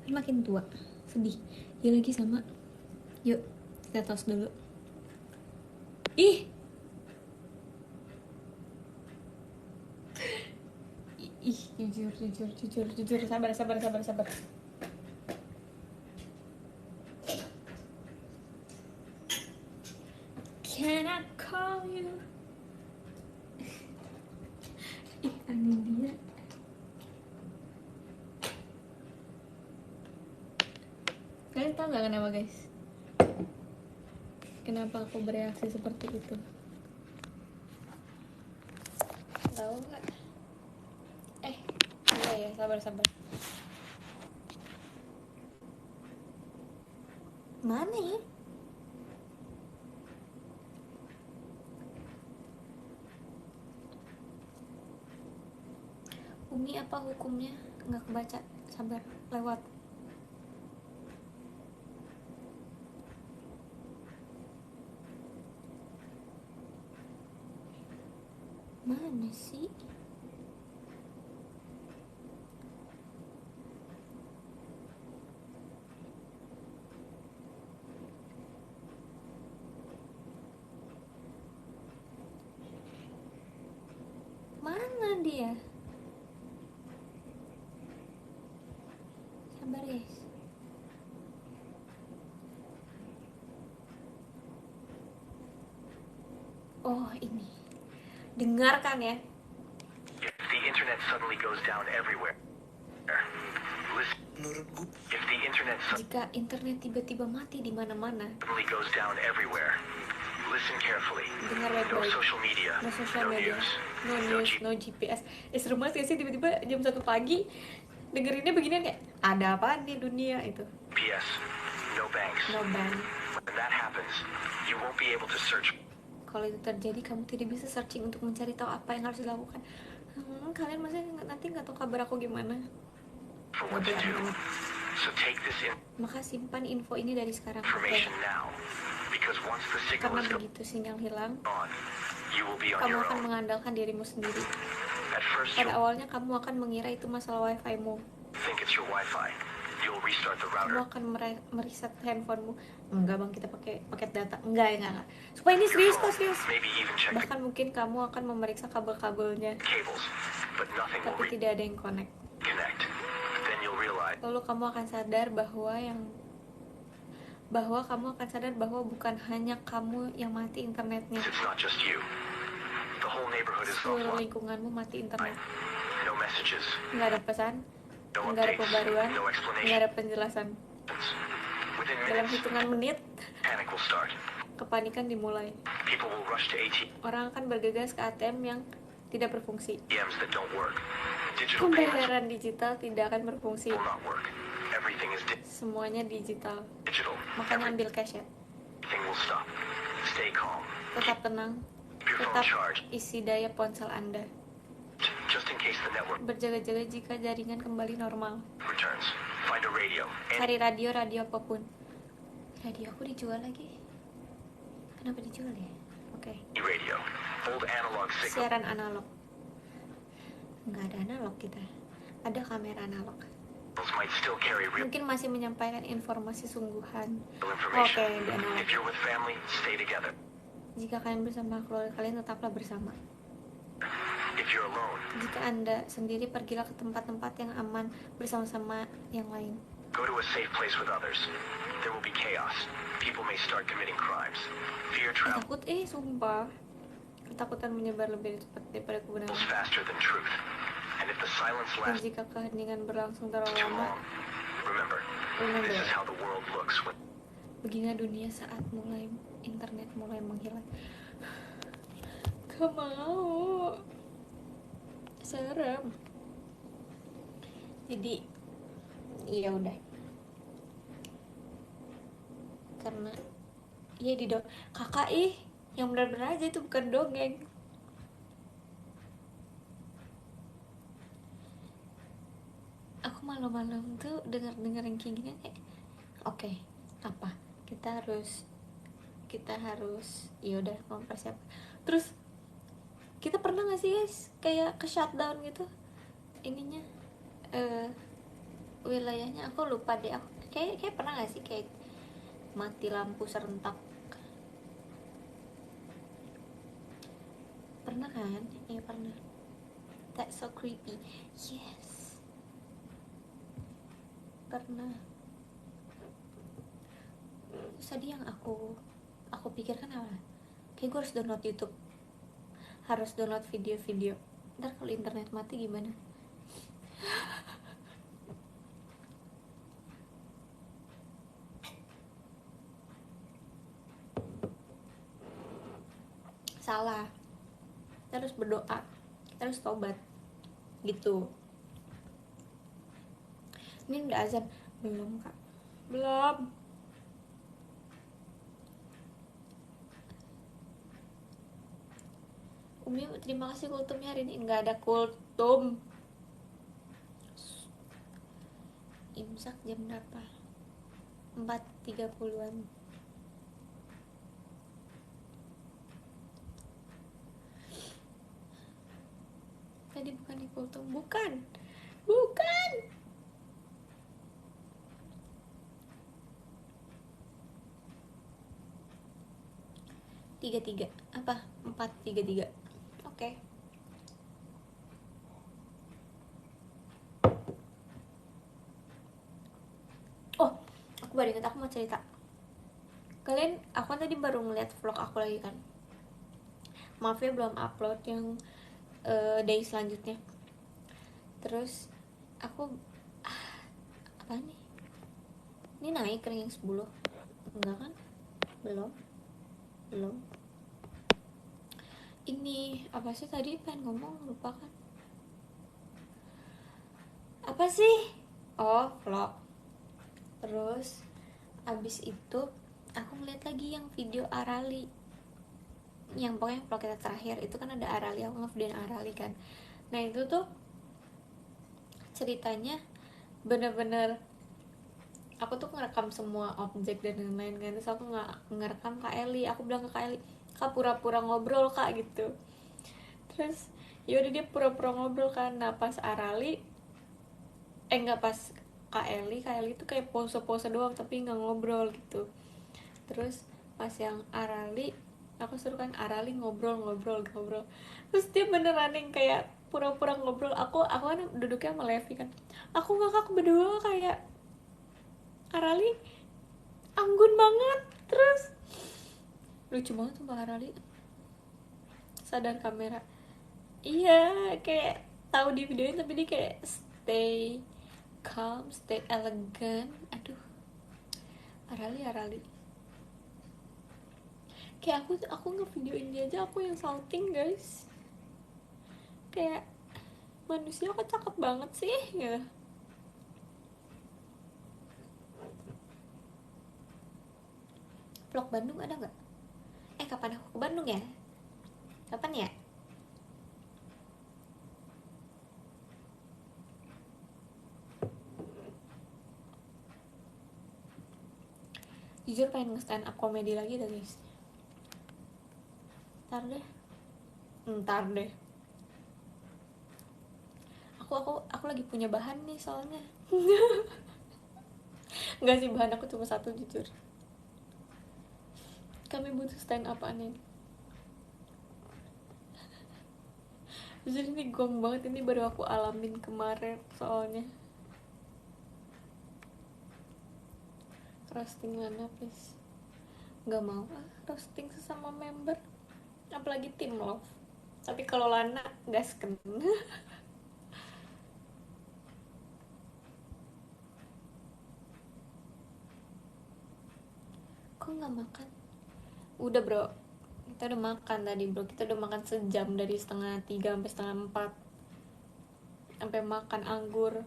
kan makin tua, sedih. Ya lagi sama. Yuk kita tos dulu. Ih jujur. Sabar. Can I call you? Ih, angin dia. Kalian tahu nggak kenapa guys? Kenapa aku bereaksi seperti itu? Tahu nggak? Iya ya, sabar. Mana ya? Umi apa hukumnya? Nggak kebaca, sabar, lewat. Mana sih? Mana dia? Sabar guys. Oh ini, dengarkan ya. If the internet suddenly goes down everywhere. Menurut gue, if the internet Jika internet tiba-tiba mati di mana-mana, suddenly goes down everywhere. Listen carefully. dengar No baik-baik. social media. No social No media, news. no news, no GPS. Seru banget gak sih tiba-tiba jam 1 pagi dengerinnya beginian kayak ada apa di dunia itu. GPS. No banks. No ban. When that happens, you won't be able to search. Kalau itu terjadi, kamu tidak bisa searching untuk mencari tahu apa yang harus dilakukan. Kalian masih nanti nggak tahu kabar aku gimana. For what to do. So take this Maka simpan info ini dari sekarang. information now. Because once the signal Karena is begitu sinyal hilang, gone, you will be on kamu your akan own. mengandalkan dirimu sendiri. At first, Pada you'll awalnya kamu akan mengira itu masalah wifi-mu. think it's your Wi-Fi. You'll restart the Kamu router. akan mereset handphonemu. Enggak bang, kita pakai paket data. Enggak. Supaya ini serius kok, serius. Maybe even check the Bahkan mungkin kamu akan memeriksa kabel-kabelnya, cables, but nothing will tapi tidak ada yang connect. reconnect. Then you'll realize Lalu kamu akan sadar bahwa bukan hanya kamu yang mati internetnya. it's not just you. The whole neighborhood is Seluruh offline. lingkunganmu mati internet. No messages, Nggak ada pesan, no nggak ada updates, pembaruan, no nggak explanation. ada penjelasan. Within Dalam minutes, hitungan menit, panic will start. kepanikan dimulai. People will rush to Orang akan bergegas ke ATM yang tidak berfungsi. ATMs that don't work. Digital payments Pembayaran digital tidak akan berfungsi. will not work. Everything is Semuanya digital. digital. Makanya ambil cash ya. Everything will stop. Stay calm. Tetap tenang. Keep your phone Tetap charged. isi daya ponsel Anda. Just in case the network Berjaga-jaga jika jaringan kembali normal. returns. Find a radio. Cari radio apapun. Radio aku dijual lagi. Kenapa dijual ya? Oke. Any radio. Old analog signal Siaran analog. Nggak ada analog kita. Ada kamera analog. might still carry real Mungkin masih menyampaikan informasi sungguhan. information. Oke, di analog. If you're with family, stay together. Jika kalian bersama keluarga kalian, tetaplah bersama. If you're alone, Jika Anda sendiri, pergilah ke tempat-tempat yang aman bersama-sama yang lain. go to a safe place with others. There will be chaos. People may start committing crimes. Fear travels Sumpah. Ketakutan menyebar lebih cepat daripada kebenaran. faster than truth. And if the silence Dan lasts jika keheningan berlangsung terlalu too lama, long, remember, this is how the world looks when beginilah dunia saat internet mulai menghilang. Gak mau. Serem. Jadi, ya udah. Karena kakak yang benar-benar aja itu bukan dongeng. Aku malam-malam tuh dengar yang kayak gini oke, apa kita harus ya udah mempersiapkan. Terus kita pernah nggak sih guys kayak ke shutdown gitu ininya wilayahnya, aku lupa deh, aku kayak pernah nggak sih kayak mati lampu serentak. Pernah kan? Iya pernah. That's so creepy. Yes, pernah. Terus tadi yang aku pikirkan apa? Kayak gue harus download YouTube, harus download video-video. Ntar kalau internet mati gimana? Salah. Kita harus berdoa, kita harus tobat gitu. Ini udah azan belum kak? Belum. Umi terima kasih kultumnya hari ini. Nggak ada kultum. Imsak jam berapa? 4.30an. Tadi bukan di kultum, bukan 33 apa 4.33. Oke. Oh, aku baru ingat, aku mau cerita. Aku tadi baru ngeliat vlog aku lagi kan. Maaf ya belum upload yang day selanjutnya. Terus aku apa nih? Ini naik ke yang 10. Enggak kan? Belum. Ini apa sih tadi pengen ngomong lupa kan? Apa sih? Oh, vlog. Terus abis itu aku ngeliat lagi yang video Arali, yang pokoknya vlog kita terakhir itu kan ada Arali, aku ngevideoin Arali kan. Nah itu tuh ceritanya bener-bener aku tuh ngerekam semua objek dan lain-lain kan. Terus aku ngerekam Kak Eli, aku bilang ke Kak Eli, Kak pura-pura ngobrol Kak gitu. Terus yaudah dia pura-pura ngobrol kan. Nah pas Arali nggak pas Kak Eli tuh kayak pose-pose doang tapi nggak ngobrol gitu. Terus pas yang Arali aku suruh kan Arali ngobrol. Terus dia beneran yang kayak pura-pura ngobrol. Aku kan duduknya sama Levi kan. Aku ngakak berdua kayak Arali anggun banget. Terus lucu banget tuh Mbak Arali, sadar kamera. Iya kayak tahu di videoin tapi dia kayak stay calm, stay elegant. Aduh Arali kayak aku ngevideoin dia aja aku yang salting guys. Kayak manusia kok cakep banget sih gitu. vlog Bandung ada nggak? Kapan aku ke Bandung ya? Kapan ya? Jujur pengen nge-stand up comedy lagi dah guys. Ntar deh. Aku lagi punya bahan nih soalnya. Enggak sih, bahan aku cuma satu jujur. Kami butuh stand up aneh. Jujur ini gong banget, ini baru aku alamin kemarin soalnya. Roasting mana please? Gak mau roasting sesama member, apalagi tim love. Tapi kalau Lana gasken. Kok nggak makan? Udah bro, kita udah makan tadi bro. Kita udah makan sejam, dari 2:30 sampai 3:30, sampai makan anggur.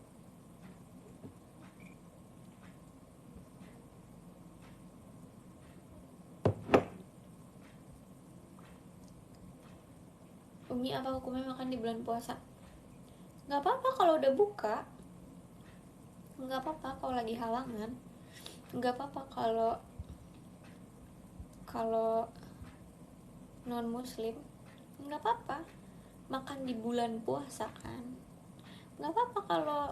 Umi, apa hukumnya makan di bulan puasa? Nggak apa-apa kalau udah buka, nggak apa-apa kalau lagi halangan, nggak apa-apa kalau non muslim, nggak apa-apa makan di bulan puasa kan. Nggak apa-apa kalau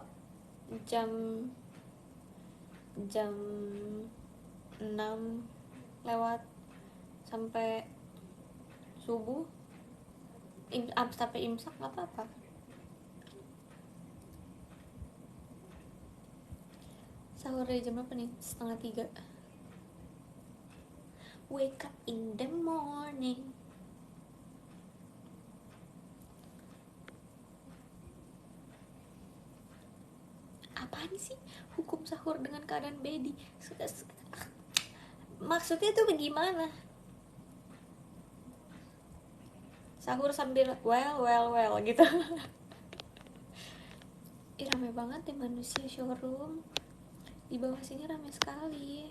jam jam 6 lewat sampai subuh, sampai imsak, nggak apa-apa. Sahur dari jam berapa nih? 2:30. Wake up in the morning. Apaan sih hukum sahur dengan keadaan bedi? Maksudnya tuh bagaimana? Sahur sambil well gitu. Ih, rame banget deh manusia showroom. Di bawah sini rame sekali.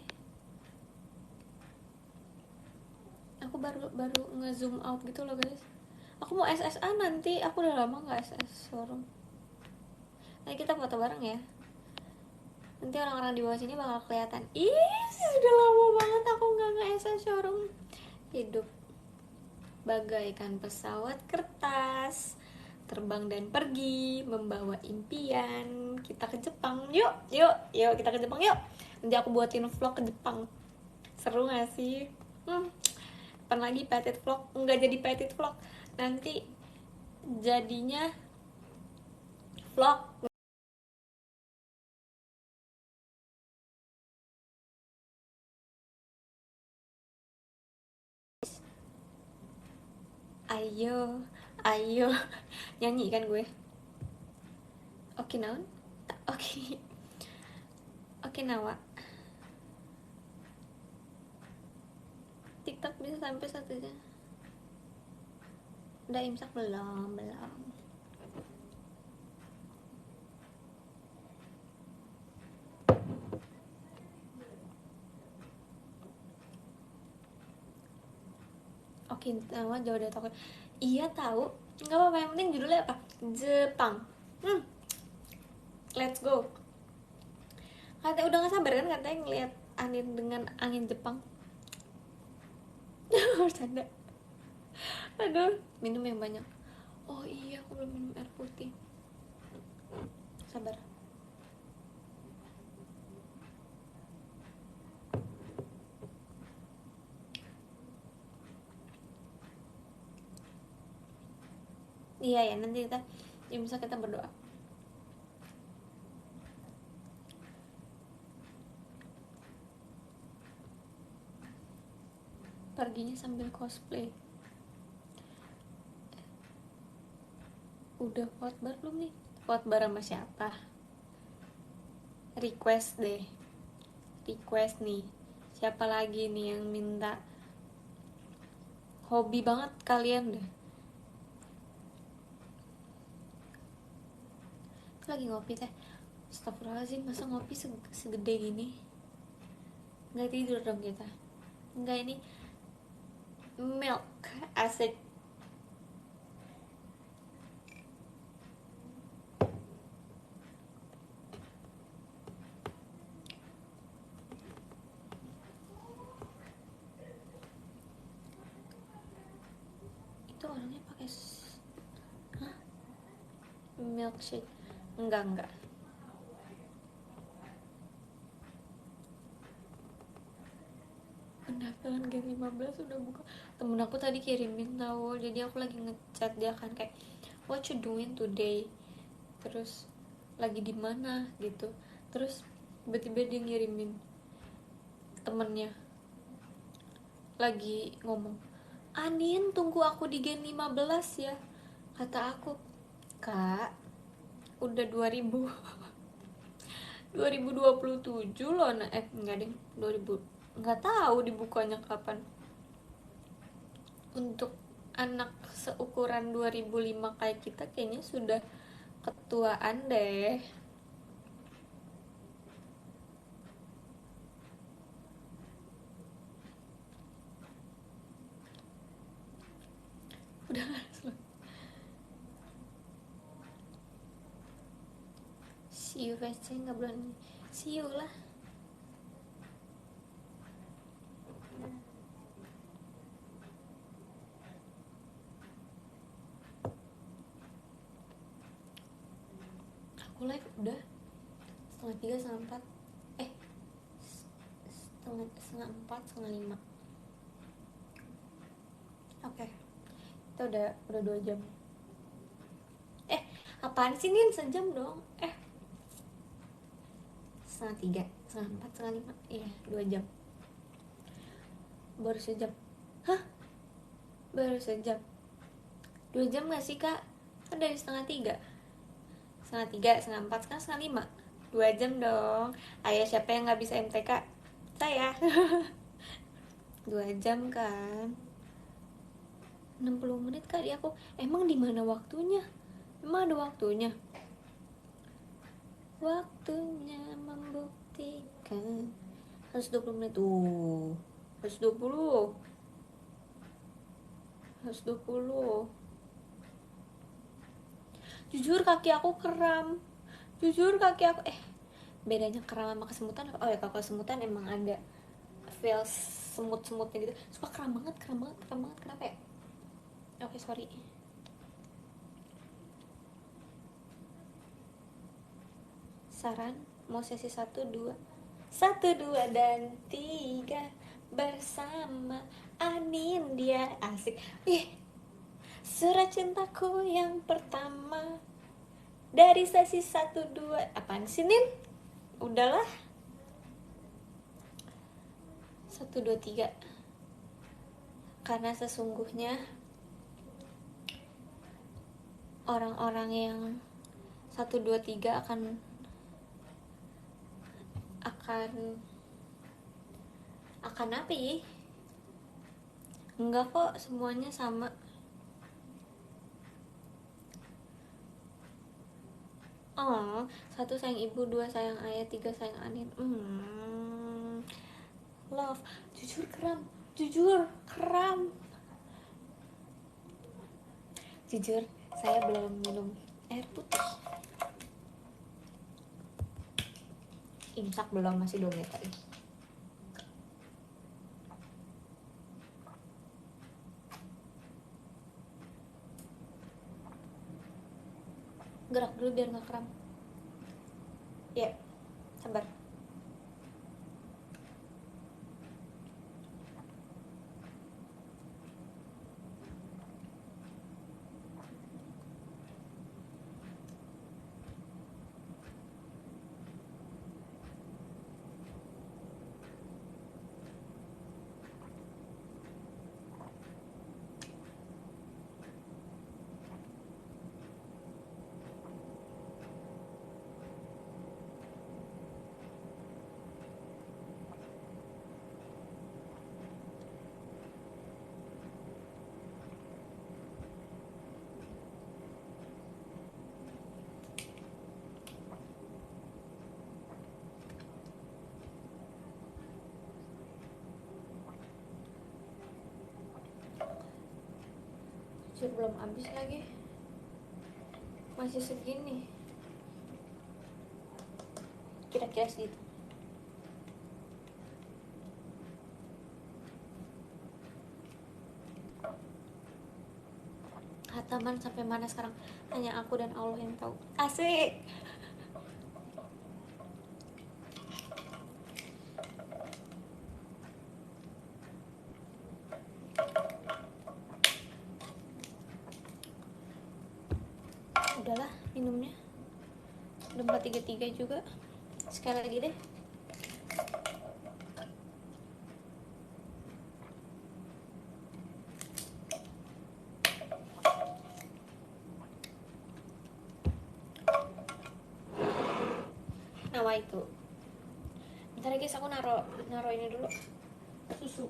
Aku baru nge-zoom out gitu loh guys. Aku mau SSA nanti. Aku udah lama gak SS showroom. Nanti kita foto bareng ya. Nanti orang-orang di bawah sini bakal kelihatan. Ih, sudah lama banget aku gak nge-SS showroom. Hidup bagaikan pesawat kertas, terbang dan pergi membawa impian. Kita ke Jepang. Yuk kita ke Jepang yuk. Nanti aku buatin vlog ke Jepang. Seru gak sih? Kapan lagi petit vlog? Enggak jadi petit vlog, nanti jadinya vlog. Ayo nyanyi kan gue. Oke naon? Oke nawa. TikTok bisa sampai 1 jam. Udah imsak belum? Oke nawa jauh dari Tokyo. Iya tahu, nggak apa-apa, yang penting judulnya apa? Jepang. Let's go. Katanya udah gak sabar kan katanya ngeliat angin dengan angin Jepang. Bercanda. Aduh, minum yang banyak. Oh iya, aku belum minum air putih. Sabar. Iya ya, nanti kita bisa kita berdoa. Perginya sambil cosplay. Udah khotbar belum nih? Khotbar sama siapa? Request deh. Request nih. Siapa lagi nih yang minta? Hobi banget kalian deh. Lagi ngopi teh. Astagfirullahaladzim, masa ngopi segede gini? Nggak tidur dong kita. Enggak, ini milk asik. Itu orangnya pakai hah? Milkshake. Enggak. Pendaftaran Gen 15 udah buka. Temen aku tadi kirimin tahu. Jadi aku lagi ngechat dia kan kayak, what you doing today? Terus lagi di mana gitu. Terus tiba-tiba dia ngirimin temennya lagi ngomong, Anin tunggu aku di Gen 15 ya. Kata aku, Kak, udah 2027 loh. Nah, enggak deh, 2000 nggak tahu dibukanya kapan. Untuk anak seukuran 2005 kayak kita kayaknya sudah ketuaan deh. Udah see you VC nggak bulan ini, see you lah. Aku live udah setengah 3, setengah 4, setengah 4, setengah 5. Oke, kita udah 2 jam. Apaan sih Nin, sejam dong. Setengah 3, setengah 4, setengah 5. Iya, 2 jam. Baru sejam. Hah? Baru sejam. 2 jam gak sih kak? Kan dari setengah 3, setengah 3, setengah 4, sekarang setengah 5. 2 jam dong. Ayo, siapa yang gak bisa MTK? Saya. 2 jam kan, 60 menit kak di aku. Emang di mana waktunya? Emang ada waktunya? Waktunya membuktikan. 120 menit tuh. 120. Jujur kaki aku kram. Bedanya kram sama kesemutan. Oh ya, kalau kesemutan emang ada feel semut-semutnya gitu. Suka kram banget. Kenapa ya? Oke, sorry. Saran mau sesi 1, 2 dan 3 bersama Anindya. Asik. Surat cintaku yang pertama dari sesi 1, 2. Apaan sih Nin? Udahlah. 1, 2, 3. Karena sesungguhnya orang-orang yang 1, 2, 3 akan apa ya? Enggak kok, semuanya sama. Oh, 1 sayang ibu, 2 sayang ayah, 3 sayang Anin. Love. Jujur kram. Jujur, saya belum minum air putih. Imsak belum, masih 2 menit lagi. Gerak dulu biar gak kram. Ya, sabar. Anjir, belum habis lagi, masih segini kira-kira segitu. Hataman sampai mana sekarang hanya aku dan Allah yang tahu. Asik. Udahlah minumnya udah 4:33 juga. Sekali lagi deh. Nah itu bentar lagi aku naro ini dulu susu.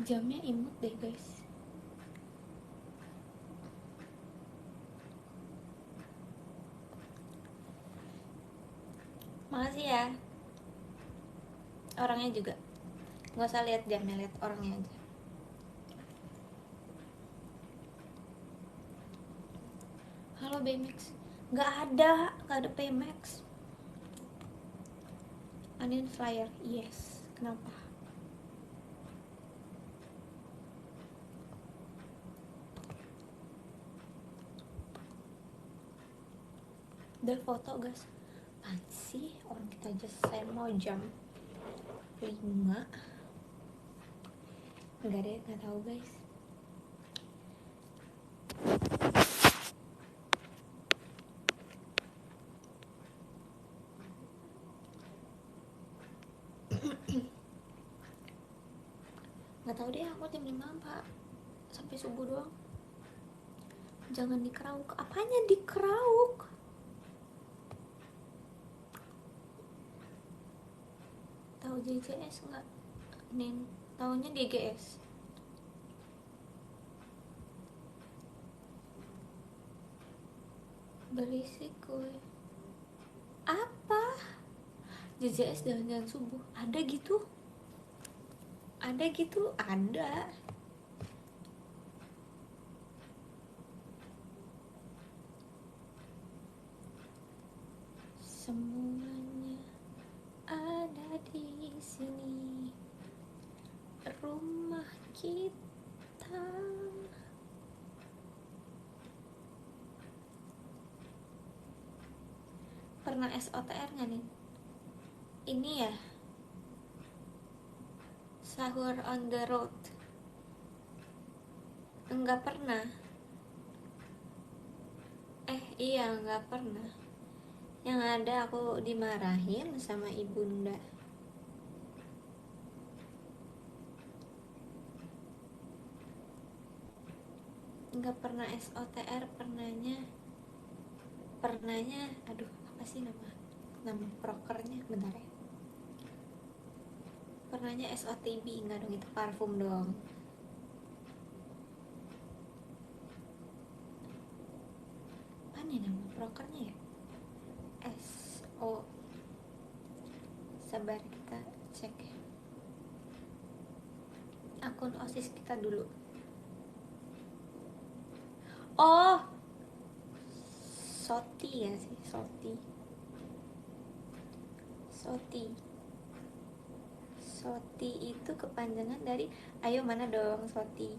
Jamnya imut deh guys. Makasih ya. Orangnya juga nggak usah lihat jamnya, lihat orangnya aja. Halo BMX. Nggak ada PMX. Anin flyer, yes. Kenapa? Udah foto guys. Apaan sih, orang kita aja selesai mau jam 5. Enggak deh, nggak tahu guys. Nggak tahu deh, aku jam 5 apa sampai subuh doang. Jangan dikerauk. Apanya dikerauk? Tahu JJS nggak? Nin, tahunya DGS. Berisik gue. Apa? JJS jangan subuh. Ada gitu? Ada gitu? Ada. Semuanya ada di sini. Rumah kita. Pernah SOTR nggak nih? Ini ya, sahur on the road. Enggak pernah. Iya, enggak pernah. Yang ada aku dimarahin sama ibunda. Enggak pernah SOTR, pernahnya aduh, apa sih nama prokernya, bentar ya. Pernahnya SOTB, enggak dong, itu parfum dong. Apa nih nama prokernya ya? SO, sabar kita cek akun OSIS kita dulu. Oh, Soti ya sih, Soti itu kepanjangan dari, ayo mana dong Soti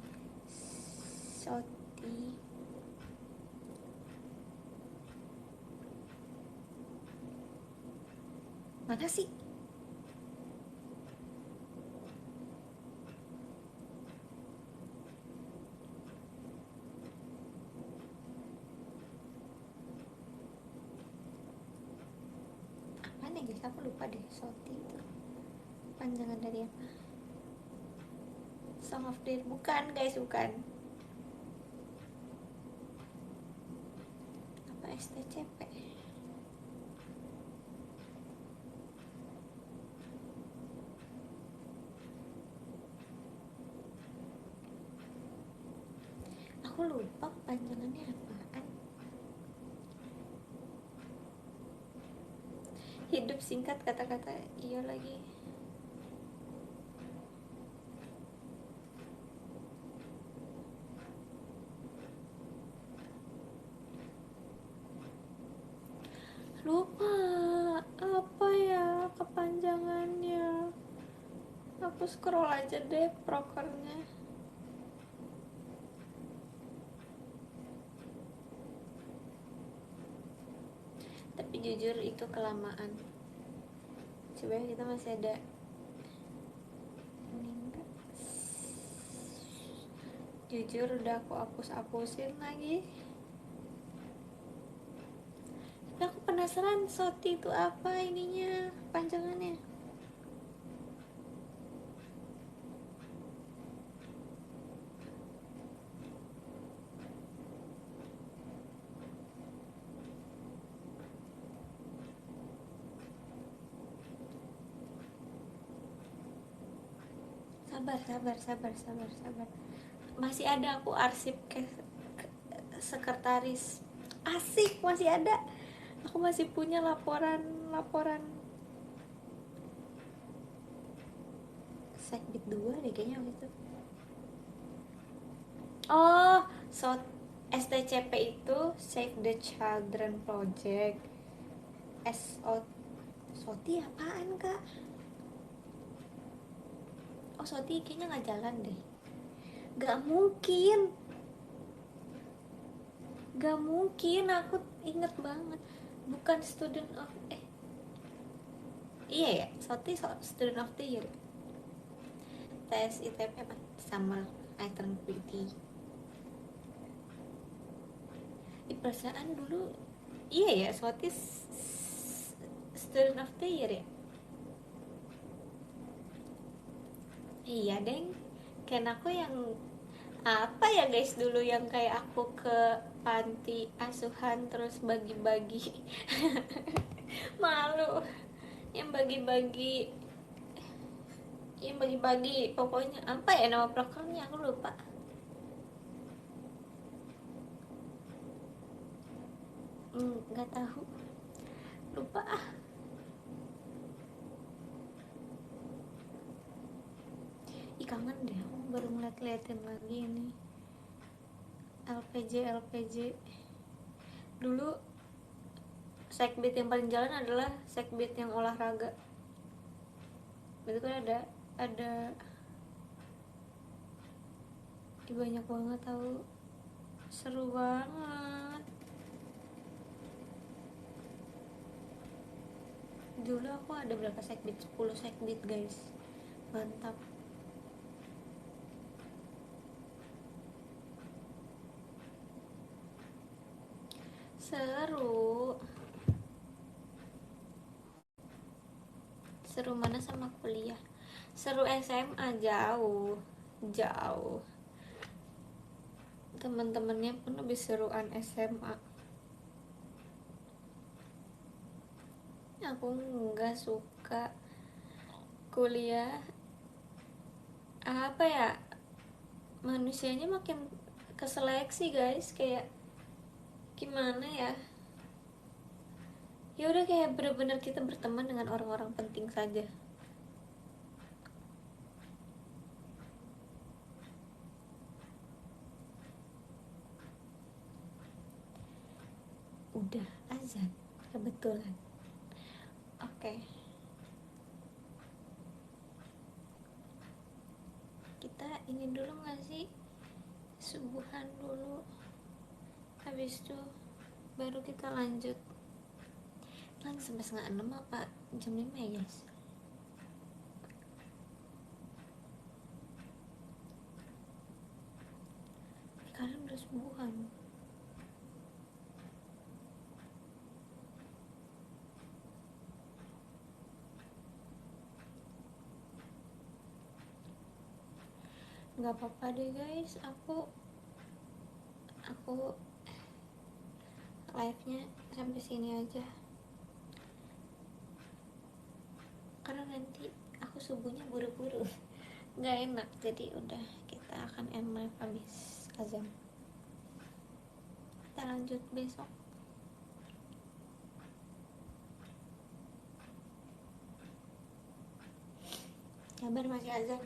mana sih? Apa nih guys, aku lupa deh. Soti itu panjangan dari apa? Song of the bukan guys, bukan. STCP. Aku lupa panjangannya apaan. Hidup singkat kata-kata, iya lagi. Lupa apa ya kepanjangannya. Aku scroll aja deh prokernya. Tapi jujur itu kelamaan. Coba kita masih ada ini enggak? Jujur udah aku hapus-hapusin lagi. Tapi aku penasaran Soti itu apa ininya, panjangannya. Sabar. Masih ada aku arsip sekretaris. Asik, masih ada. Aku masih punya laporan Sekbid 2 deh kayaknya waktu itu. Oh, STCP itu Save the Children Project. Soti apaan kak? Oh, Soti kayaknya nggak jalan deh. Gak mungkin, aku inget banget. Bukan student of iya ya, Soti student of the year. Tes ITP apa? Summer I turn pretty. Perasaan dulu iya ya, Soti student of the year ya. Iya deng, kan aku yang apa ya guys dulu yang kayak aku ke panti asuhan terus bagi-bagi malu yang bagi-bagi pokoknya apa ya nama programnya aku lupa. Nggak tahu, lupa ah. Ih kangen deh, aku baru ngeliatin lagi ini LPJ dulu. Sekbid yang paling jalan adalah sekbid yang olahraga. Itu kan ada banyak banget tahu, seru banget. Dulu aku ada berapa sekbid, 10 sekbid guys, mantap. Seru mana sama kuliah, seru SMA jauh teman-temannya pun lebih seruan SMA. Aku nggak suka kuliah apa ya, manusianya makin keseleksi guys, kayak gimana ya, ya udah kayak bener-bener kita berteman dengan orang-orang penting saja. Udah azan kebetulan. Oke. Kita ini dulu nggak sih, subuhan dulu, habis itu baru kita lanjut. Sampai setengah 6 apa jam 5 ya guys? Kalian udah subuhan. Nggak apa-apa deh guys, aku live-nya sampai sini aja, karena nanti aku subuhnya buru-buru nggak enak. Jadi udah, kita akan end live habis azan, kita lanjut besok. Kabar masih azan.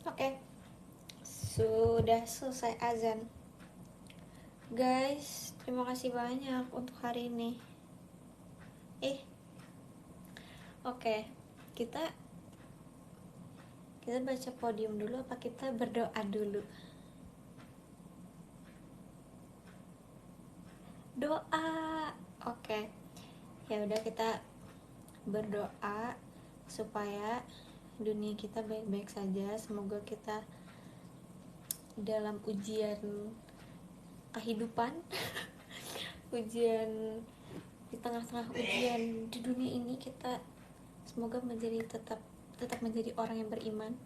Oke, sudah selesai azan. Guys, terima kasih banyak untuk hari ini. Oke, kita baca podium dulu apa kita berdoa dulu? Doa. Oke. Ya udah, kita berdoa supaya dunia kita baik-baik saja. Semoga kita dalam ujian kehidupan ujian, di tengah-tengah ujian di dunia ini, kita semoga tetap menjadi orang yang beriman,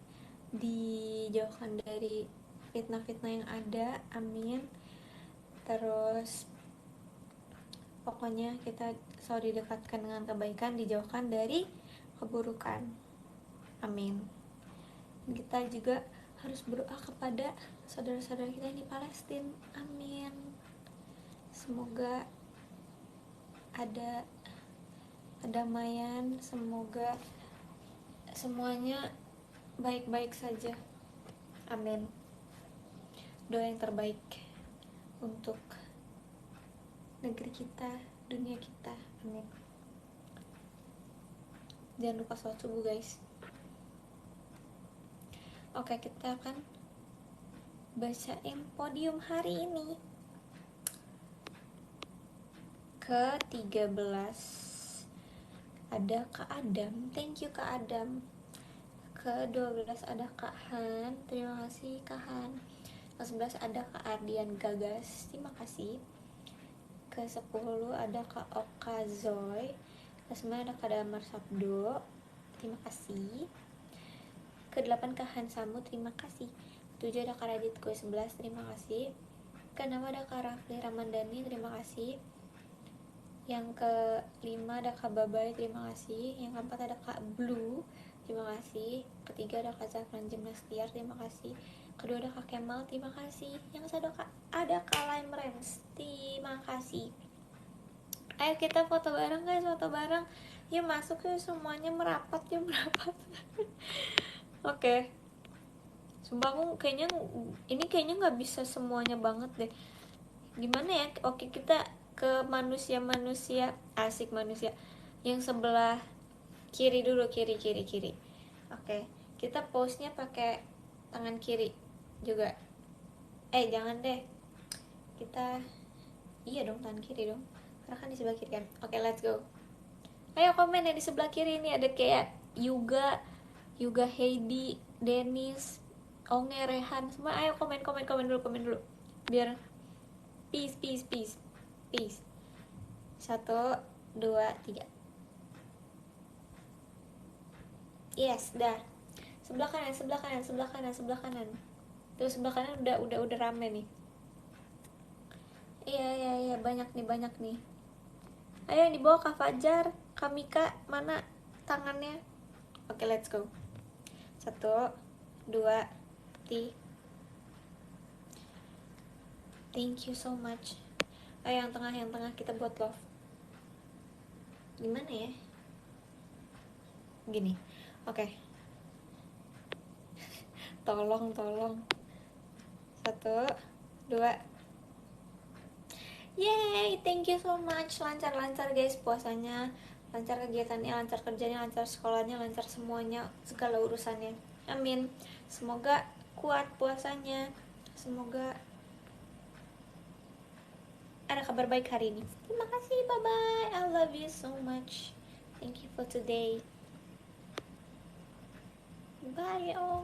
dijauhkan dari fitnah-fitnah yang ada. Amin. Terus pokoknya kita selalu didekatkan dengan kebaikan, dijauhkan dari keburukan. Amin. Kita juga harus berdoa kepada saudara-saudara kita di Palestina. Amin. Semoga ada kedamaian, semoga semuanya baik-baik saja. Amin. Doa yang terbaik untuk negeri kita, dunia kita. Amin. Jangan lupa sholat subuh, guys. Oke, kita akan bacain podium hari ini ke-13. ada Kak Adam, thank you Kak Adam. Ke-12 ada Kak Han, terima kasih Kak Han. Ke-11 ada Kak Ardian Gagas, terima kasih. Ke-10 ada Kak Oka Zoy. Ke-9 ada Kak Damar Sabdo, terima kasih. Ke-8 Kak Han Samu, terima kasih. Ke-7 ada Kak Radit Ke-11, terima kasih. Ke-6 ada Kak Rafli Ramandani, terima kasih. Yang ke-5 ada Kak Babai, terima kasih. Yang ke-4 ada Kak Blue, terima kasih. Ke-3 ada Kak Zafran Gymnastiar, terima kasih. Kedua ada Kak Kemal, terima kasih. Yang ada Kak Lime Rens, terima kasih. Ayo kita foto bareng guys, foto bareng. Yuk masuk yuk semuanya, merapat yuk, merapat. Oke. Sumpah aku kayaknya nggak bisa semuanya banget deh. Gimana ya? Oke, kita ke manusia asik manusia yang sebelah kiri dulu, kiri. Oke, kita pose-nya pakai tangan kiri juga. Jangan deh, kita iya dong, tangan kiri dong, karena kan di sebelah kiri kan. Oke, let's go. Ayo komen yang di sebelah kiri ini, ada kayak Yuga, Heidi, Dennis, Onge, Rehan, semua. Ayo komen dulu biar peace. 1, 2, 3. Yes, dah. Sebelah kanan. Tuh sebelah kanan udah rame nih. Iya, banyak nih. Ayo yang di bawah Kak Fajar, Kak Mika, mana tangannya? Oke, let's go. 1, 2, 3. Thank you so much. Ayo yang tengah kita buat love. Gimana ya? Gini. Oke. Tolong. 1, 2. Yay, thank you so much. Lancar guys puasanya, lancar kegiatannya, lancar kerjanya, lancar sekolahnya, lancar semuanya, segala urusannya. Amin. Semoga kuat puasanya. Semoga ada kabar baik hari ini. Terima kasih, bye-bye. I love you so much. Thank you for today. Bye, all.